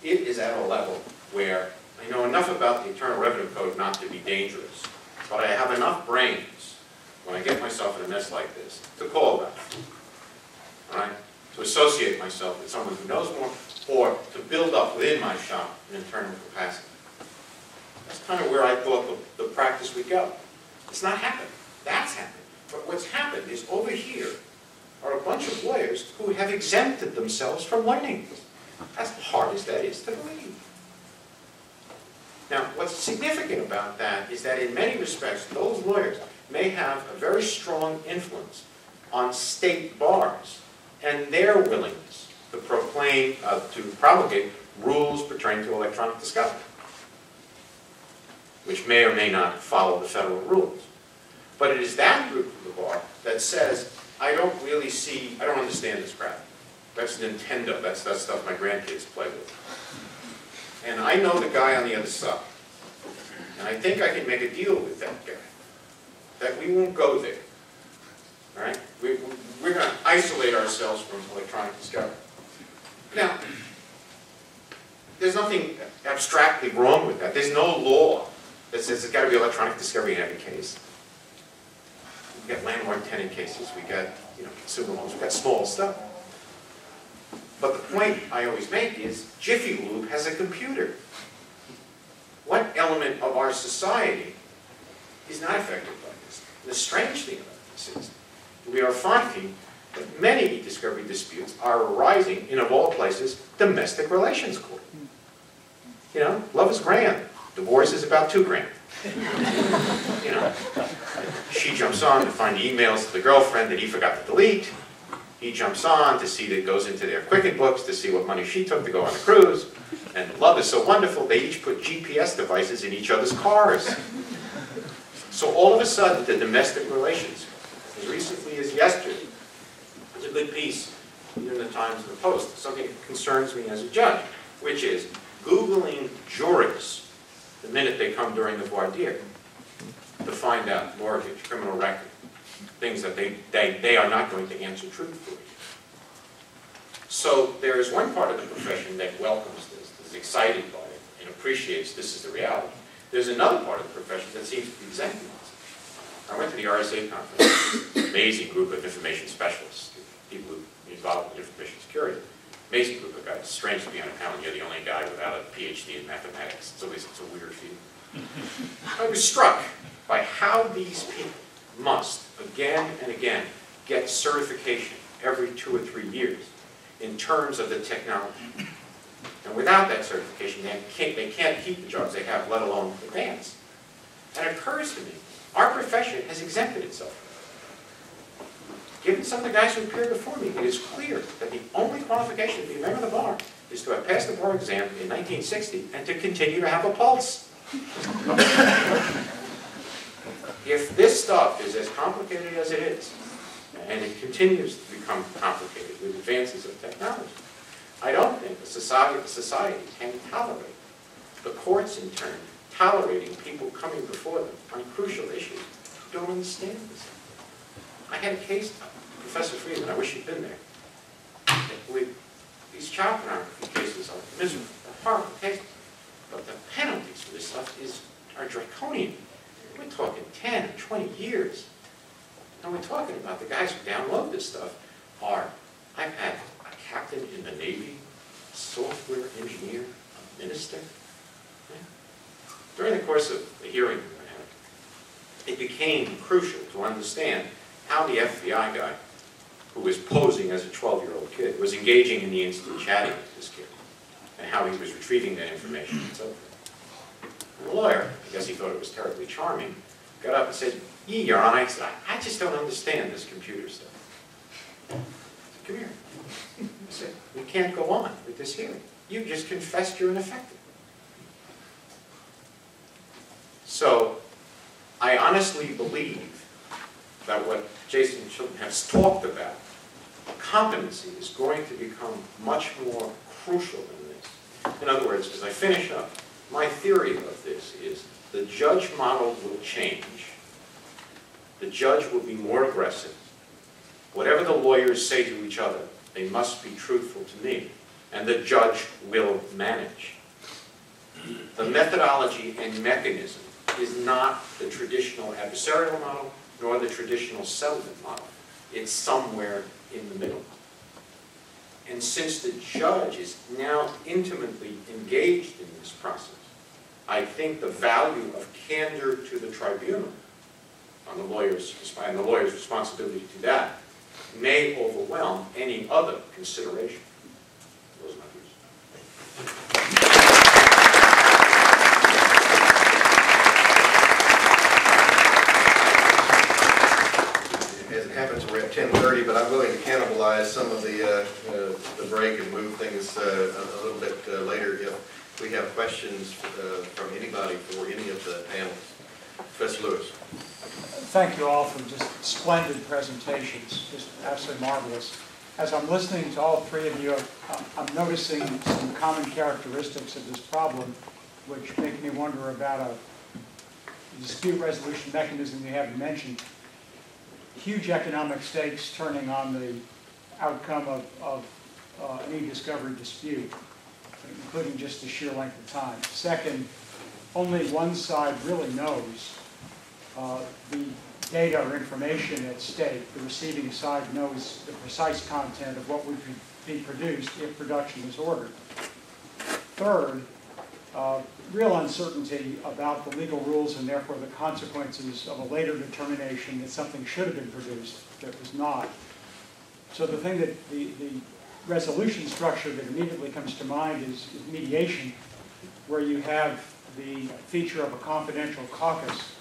level. It is at a level where I know enough about the Internal Revenue Code not to be dangerous, but I have enough brains when I get myself in a mess like this to call about it. All right? To associate myself with someone who knows more, or to build up within my shop an internal capacity. That's kind of where I thought the practice would go. It's not happened. That's happened. But what's happened is over here are a bunch of lawyers who have exempted themselves from learning. As hard as that is to believe. Now, what's significant about that is that in many respects, those lawyers may have a very strong influence on state bars and their willingness to promulgate rules pertaining to electronic discovery, which may or may not follow the federal rules. But it is that group of the bar that says, I don't understand this crap. That's Nintendo, that's stuff my grandkids play with. And I know the guy on the other side. And I think I can make a deal with that guy. That we won't go there. All right? We're going to isolate ourselves from electronic discovery. Now, there's nothing abstractly wrong with that. There's no law that says it's got to be electronic discovery in every case. We've got landlord-tenant cases. We've got consumer loans. We've got small stuff. But the point I always make is Jiffy Lube has a computer. What element of our society is not affected by this? The strange thing about this is we are finding that many e-discovery disputes are arising in, of all places, domestic relations court. Love is grand. Divorce is about $2 grand. She jumps on to find emails to the girlfriend that he forgot to delete. He jumps on to see that it goes into their Quicken books to see what money she took to go on the cruise. And love is so wonderful, they each put GPS devices in each other's cars. So all of a sudden, the domestic relations, as recently as yesterday, there's a good piece in the Times and the Post, something that concerns me as a judge, which is Googling juries the minute they come during the voir dire to find out mortgage, criminal record, things that they are not going to answer truthfully. So there is one part of the profession that welcomes this, is excited by it, and appreciates this is the reality. There's another part of the profession that seems to be resenting this. I went to the RSA conference, an amazing group of information specialists, people who are involved in information security. Amazing group of guys. It's strange to be on a panel, you're the only guy without a PhD in mathematics. It's a weird feeling. I was struck by how these people must, again and again, get certification every 2 or 3 years in terms of the technology. And without that certification, they can't keep the jobs they have, let alone advance. And it occurs to me, our profession has exempted itself. Given some of the guys who appeared before me, it is clear that the only qualification to be a member of the bar is to have passed the bar exam in 1960 and to continue to have a pulse. If this stuff is as complicated as it is, and it continues to become complicated with advances of technology, I don't think a society can tolerate the courts, in turn, tolerating people coming before them on crucial issues who don't understand this. I had a case, Professor Friedman, I wish you'd been there, with these child pornography cases are miserable, they're horrible cases, but the penalties for this stuff are draconian. We're talking 10 or 20 years. And we're talking about the guys who download this stuff I've had a captain in the Navy, a software engineer, a minister. During the course of the hearing, it became crucial to understand how the FBI guy, who was posing as a 12-year-old kid, was engaging in the instant chatting with this kid, and how he was retrieving that information and so forth. And the lawyer, I guess he thought it was terribly charming, got up and said, Your Honor, I just don't understand this computer stuff. I said, come here. I said, we can't go on with this hearing. You just confessed you're ineffective. So, I honestly believe that what Jason and Chilton has talked about, competency, is going to become much more crucial than this. In other words, as I finish up, my theory of this is the judge model will change. The judge will be more aggressive. Whatever the lawyers say to each other, they must be truthful to me, and the judge will manage. The methodology and mechanism is not the traditional adversarial model, nor the traditional settlement model. It's somewhere in the middle. And since the judge is now intimately engaged in this process, I think the value of candor to the tribunal and the lawyer's responsibility to that may overwhelm any other consideration. Those are my views. As it happens, we're at 10:30, but I'm willing to cannibalize some of the break and move things a little bit later if we have questions from anybody for any of the panels. Professor Lewis. Thank you all for just splendid presentations, just absolutely marvelous. As I'm listening to all three of you, I'm noticing some common characteristics of this problem, which make me wonder about a dispute resolution mechanism you haven't mentioned. Huge economic stakes turning on the outcome of an e-discovery dispute, including just the sheer length of time. Second, only one side really knows the data or information at stake. The receiving side knows the precise content of what would be produced if production is ordered. Third, real uncertainty about the legal rules and therefore the consequences of a later determination that something should have been produced that was not. So the thing that the resolution structure that immediately comes to mind is mediation, where you have the feature of a confidential caucus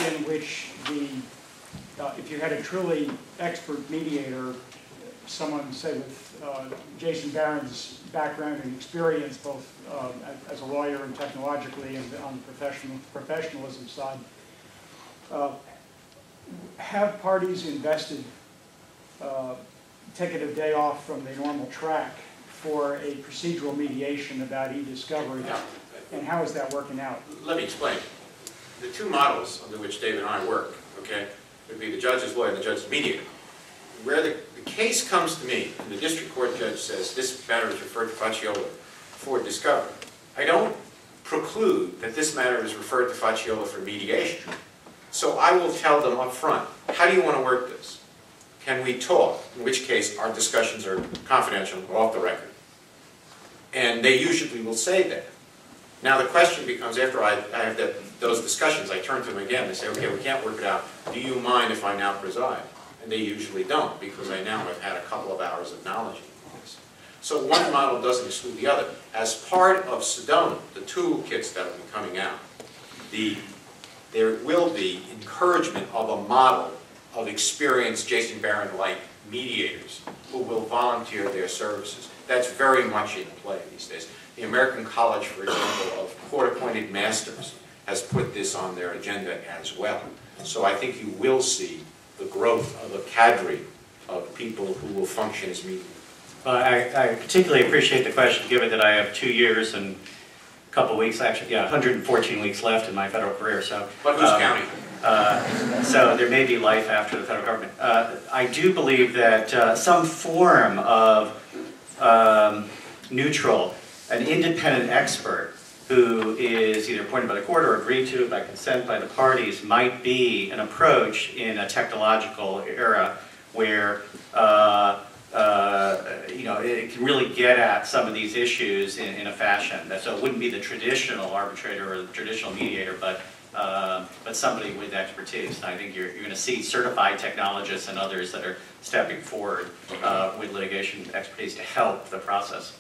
in which if you had a truly expert mediator, someone, say, with Jason Barron's background and experience, both as a lawyer and technologically and on the professionalism side, have parties invested, taken a day off from the normal track for a procedural mediation about e-discovery, and how is that working out? Let me explain. The two models under which Dave and I work, okay, would be the judge's lawyer and the judge's mediator. Where the case comes to me, and the district court judge says this matter is referred to Facciola for discovery, I don't preclude that this matter is referred to Facciola for mediation. So I will tell them up front, how do you want to work this? Can we talk? In which case, our discussions are confidential, off the record. And they usually will say that. Now the question becomes, after I have those discussions, I turn to them again and say, okay, we can't work it out. Do you mind if I now preside? And they usually don't, because I now have had a couple of hours of knowledge in this. So one model doesn't exclude the other. As part of Sedona, the toolkits that will be coming out, there will be encouragement of a model of experienced Jason Barron-like mediators who will volunteer their services. That's very much in play these days. The American College, for example, of Court-Appointed Masters has put this on their agenda as well. So I think you will see the growth of a cadre of people who will function as mediators. I particularly appreciate the question, given that I have 2 years and a couple weeks, actually, yeah, 114 weeks left in my federal career. So, but who's counting? So there may be life after the federal government. I do believe that some form of neutral, an independent expert who is either appointed by the court or agreed to by consent by the parties might be an approach in a technological era where you know, it can really get at some of these issues in a fashion. So it wouldn't be the traditional arbitrator or the traditional mediator, but somebody with expertise. And I think you're going to see certified technologists and others that are stepping forward with litigation expertise to help the process.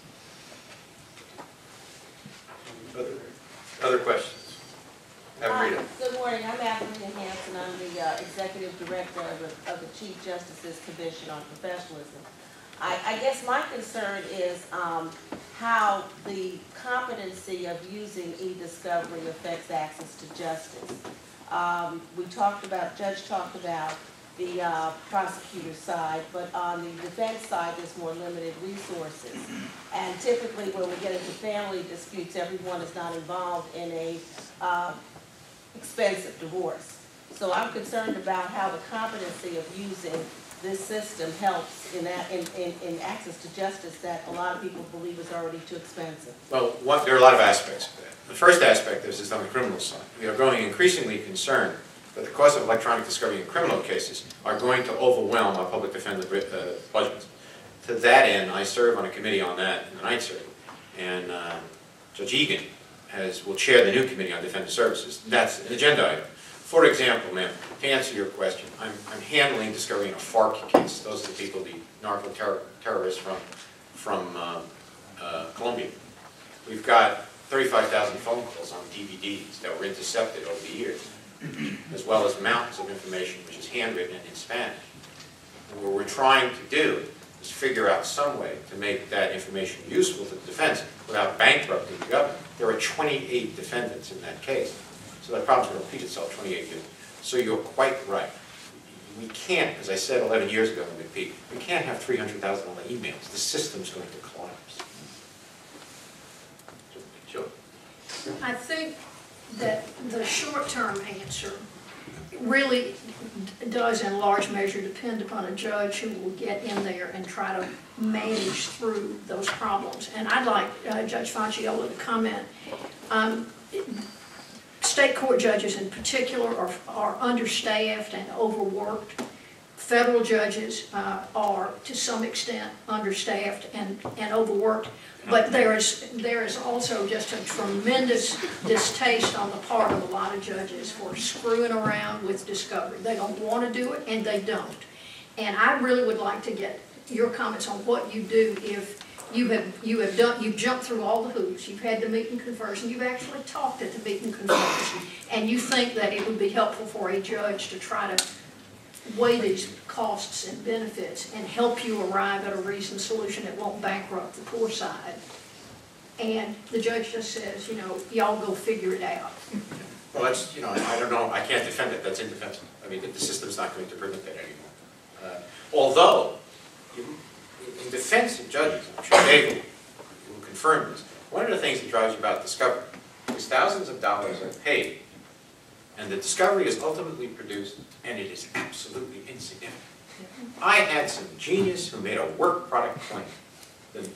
Other questions? Rita. Good morning. I'm Adelina Hanson. I'm the Executive Director of the Chief Justice's Commission on Professionalism. I guess my concern is how the competency of using e-discovery affects access to justice. We talked about, Judge talked about the prosecutor side, but on the defense side, there's more limited resources. And typically when we get into family disputes, everyone is not involved in a expensive divorce. So I'm concerned about how the competency of using this system helps in access to justice that a lot of people believe is already too expensive. Well, there are a lot of aspects of that. The first aspect is on the criminal side. We are growing increasingly concerned that the cost of electronic discovery in criminal cases are going to overwhelm our public defender budgets. To that end, I serve on a committee on that in the Ninth Circuit, and Judge Egan will chair the new committee on defender services. That's an agenda item. For example, ma'am, to answer your question, I'm handling discovery in a FARC case. Those are the people, the narco-terrorists from Colombia. We've got 35,000 phone calls on DVDs that were intercepted over the years, as well as mountains of information which is handwritten and in Spanish. And what we're trying to do is figure out some way to make that information useful to the defense without bankrupting the government. There are 28 defendants in that case. So that problem's going to repeat itself 28 years. So you're quite right. We can't, as I said 11 years ago in McPeak, we can't have 300,000 emails. The system's going to collapse. Sure. I think that the short-term answer really does in large measure depend upon a judge who will get in there and try to manage through those problems. And I'd like Judge Facciola to comment. State court judges in particular are understaffed and overworked. Federal judges are to some extent understaffed and overworked. But there is also just a tremendous distaste on the part of a lot of judges for screwing around with discovery. They don't want to do it, and they don't. And I really would like to get your comments on what you do if you've jumped through all the hoops. You've had the meet and confers, and you've actually talked at the meet and confers, and you think that it would be helpful for a judge to try to weigh these costs and benefits and help you arrive at a reasoned solution that won't bankrupt the poor side. And the judge just says, you know, y'all go figure it out. Well, that's, you know, I don't know, I can't defend it, that's indefensible. I mean, the system's not going to permit that anymore. Although, in defense of judges, I'm sure David will confirm this, one of the things that drives you about discovery is thousands of dollars are paid, and the discovery is ultimately produced, and it is absolutely insignificant. I had some genius who made a work product claim.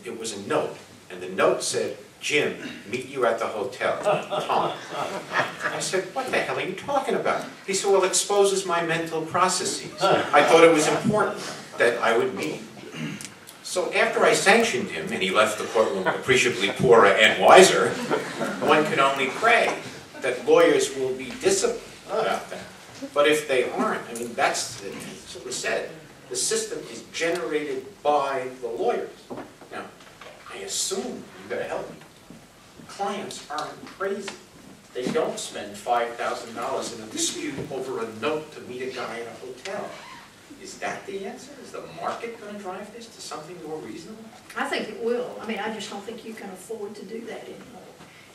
It was a note, and the note said, "Jim, meet you at the hotel, Tom." I said, "What the hell are you talking about?" He said, "Well, it exposes my mental processes. I thought it was important that I would meet." So after I sanctioned him, and he left the courtroom appreciably poorer and wiser, one can only pray that lawyers will be disciplined about that. But if they aren't, I mean, that's what was said. The system is generated by the lawyers. Now, assume, you gotta help me, clients aren't crazy. They don't spend $5,000 in a dispute over a note to meet a guy at a hotel. Is that the answer? Is the market going to drive this to something more reasonable? I think it will. I mean, I just don't think you can afford to do that anymore.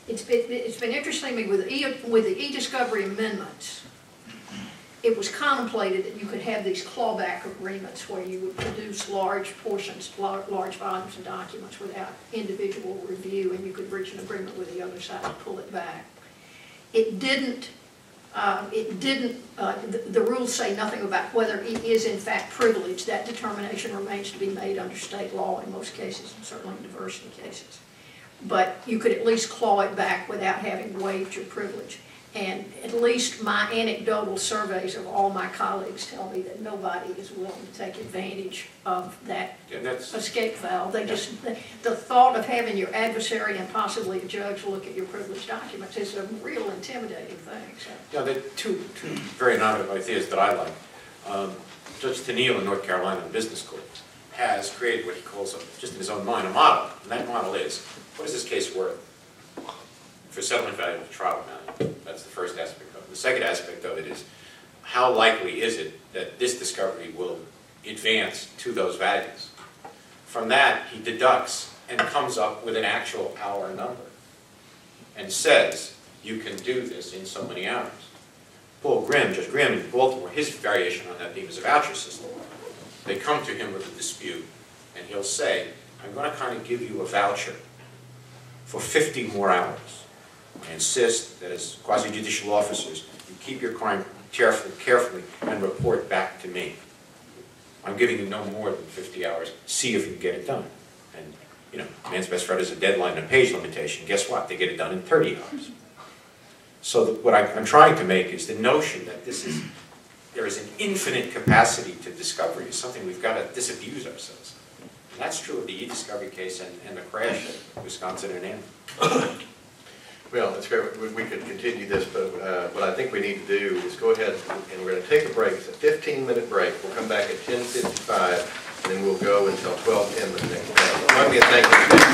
It's been interesting to me with the e-discovery amendments. It was contemplated that you could have these clawback agreements where you would produce large portions, large volumes of documents without individual review, and you could reach an agreement with the other side and pull it back. It didn't. The rules say nothing about whether it is in fact privileged. That determination remains to be made under state law in most cases, and certainly in diversity cases. But you could at least claw it back without having waived your privilege. And at least my anecdotal surveys of all my colleagues tell me that nobody is willing to take advantage of that escape valve. They just, the thought of having your adversary and possibly a judge look at your privileged documents is a real intimidating thing. So. Yeah, there are two very innovative ideas that I like. Judge Tennille in North Carolina Business School has created what he calls, just in his own mind, a model. And that model is, what is this case worth for settlement value of trial value? That's the first aspect of it. The second aspect of it is, how likely is it that this discovery will advance to those values? From that, he deducts and comes up with an actual hour number and says, you can do this in so many hours. Paul Grimm, Judge Grimm in Baltimore, his variation on that theme is a voucher system. They come to him with a dispute, and he'll say, I'm going to kind of give you a voucher for 50 more hours. I insist that as quasi-judicial officers, you keep your crime carefully and report back to me. I'm giving you no more than 50 hours. See if you can get it done. And, you know, man's best friend is a deadline and a page limitation. Guess what? They get it done in 30 hours. So what I'm trying to make is the notion that there is an infinite capacity to discovery is something we've got to disabuse ourselves of. And that's true of the e-discovery case and the crash at Wisconsin and Ann. Well, that's great. We could continue this, but what I think we need to do is go ahead and we're going to take a break. It's a 15-minute break. We'll come back at 10:55, and then we'll go until 12:10 the next day. Join me in thanking you.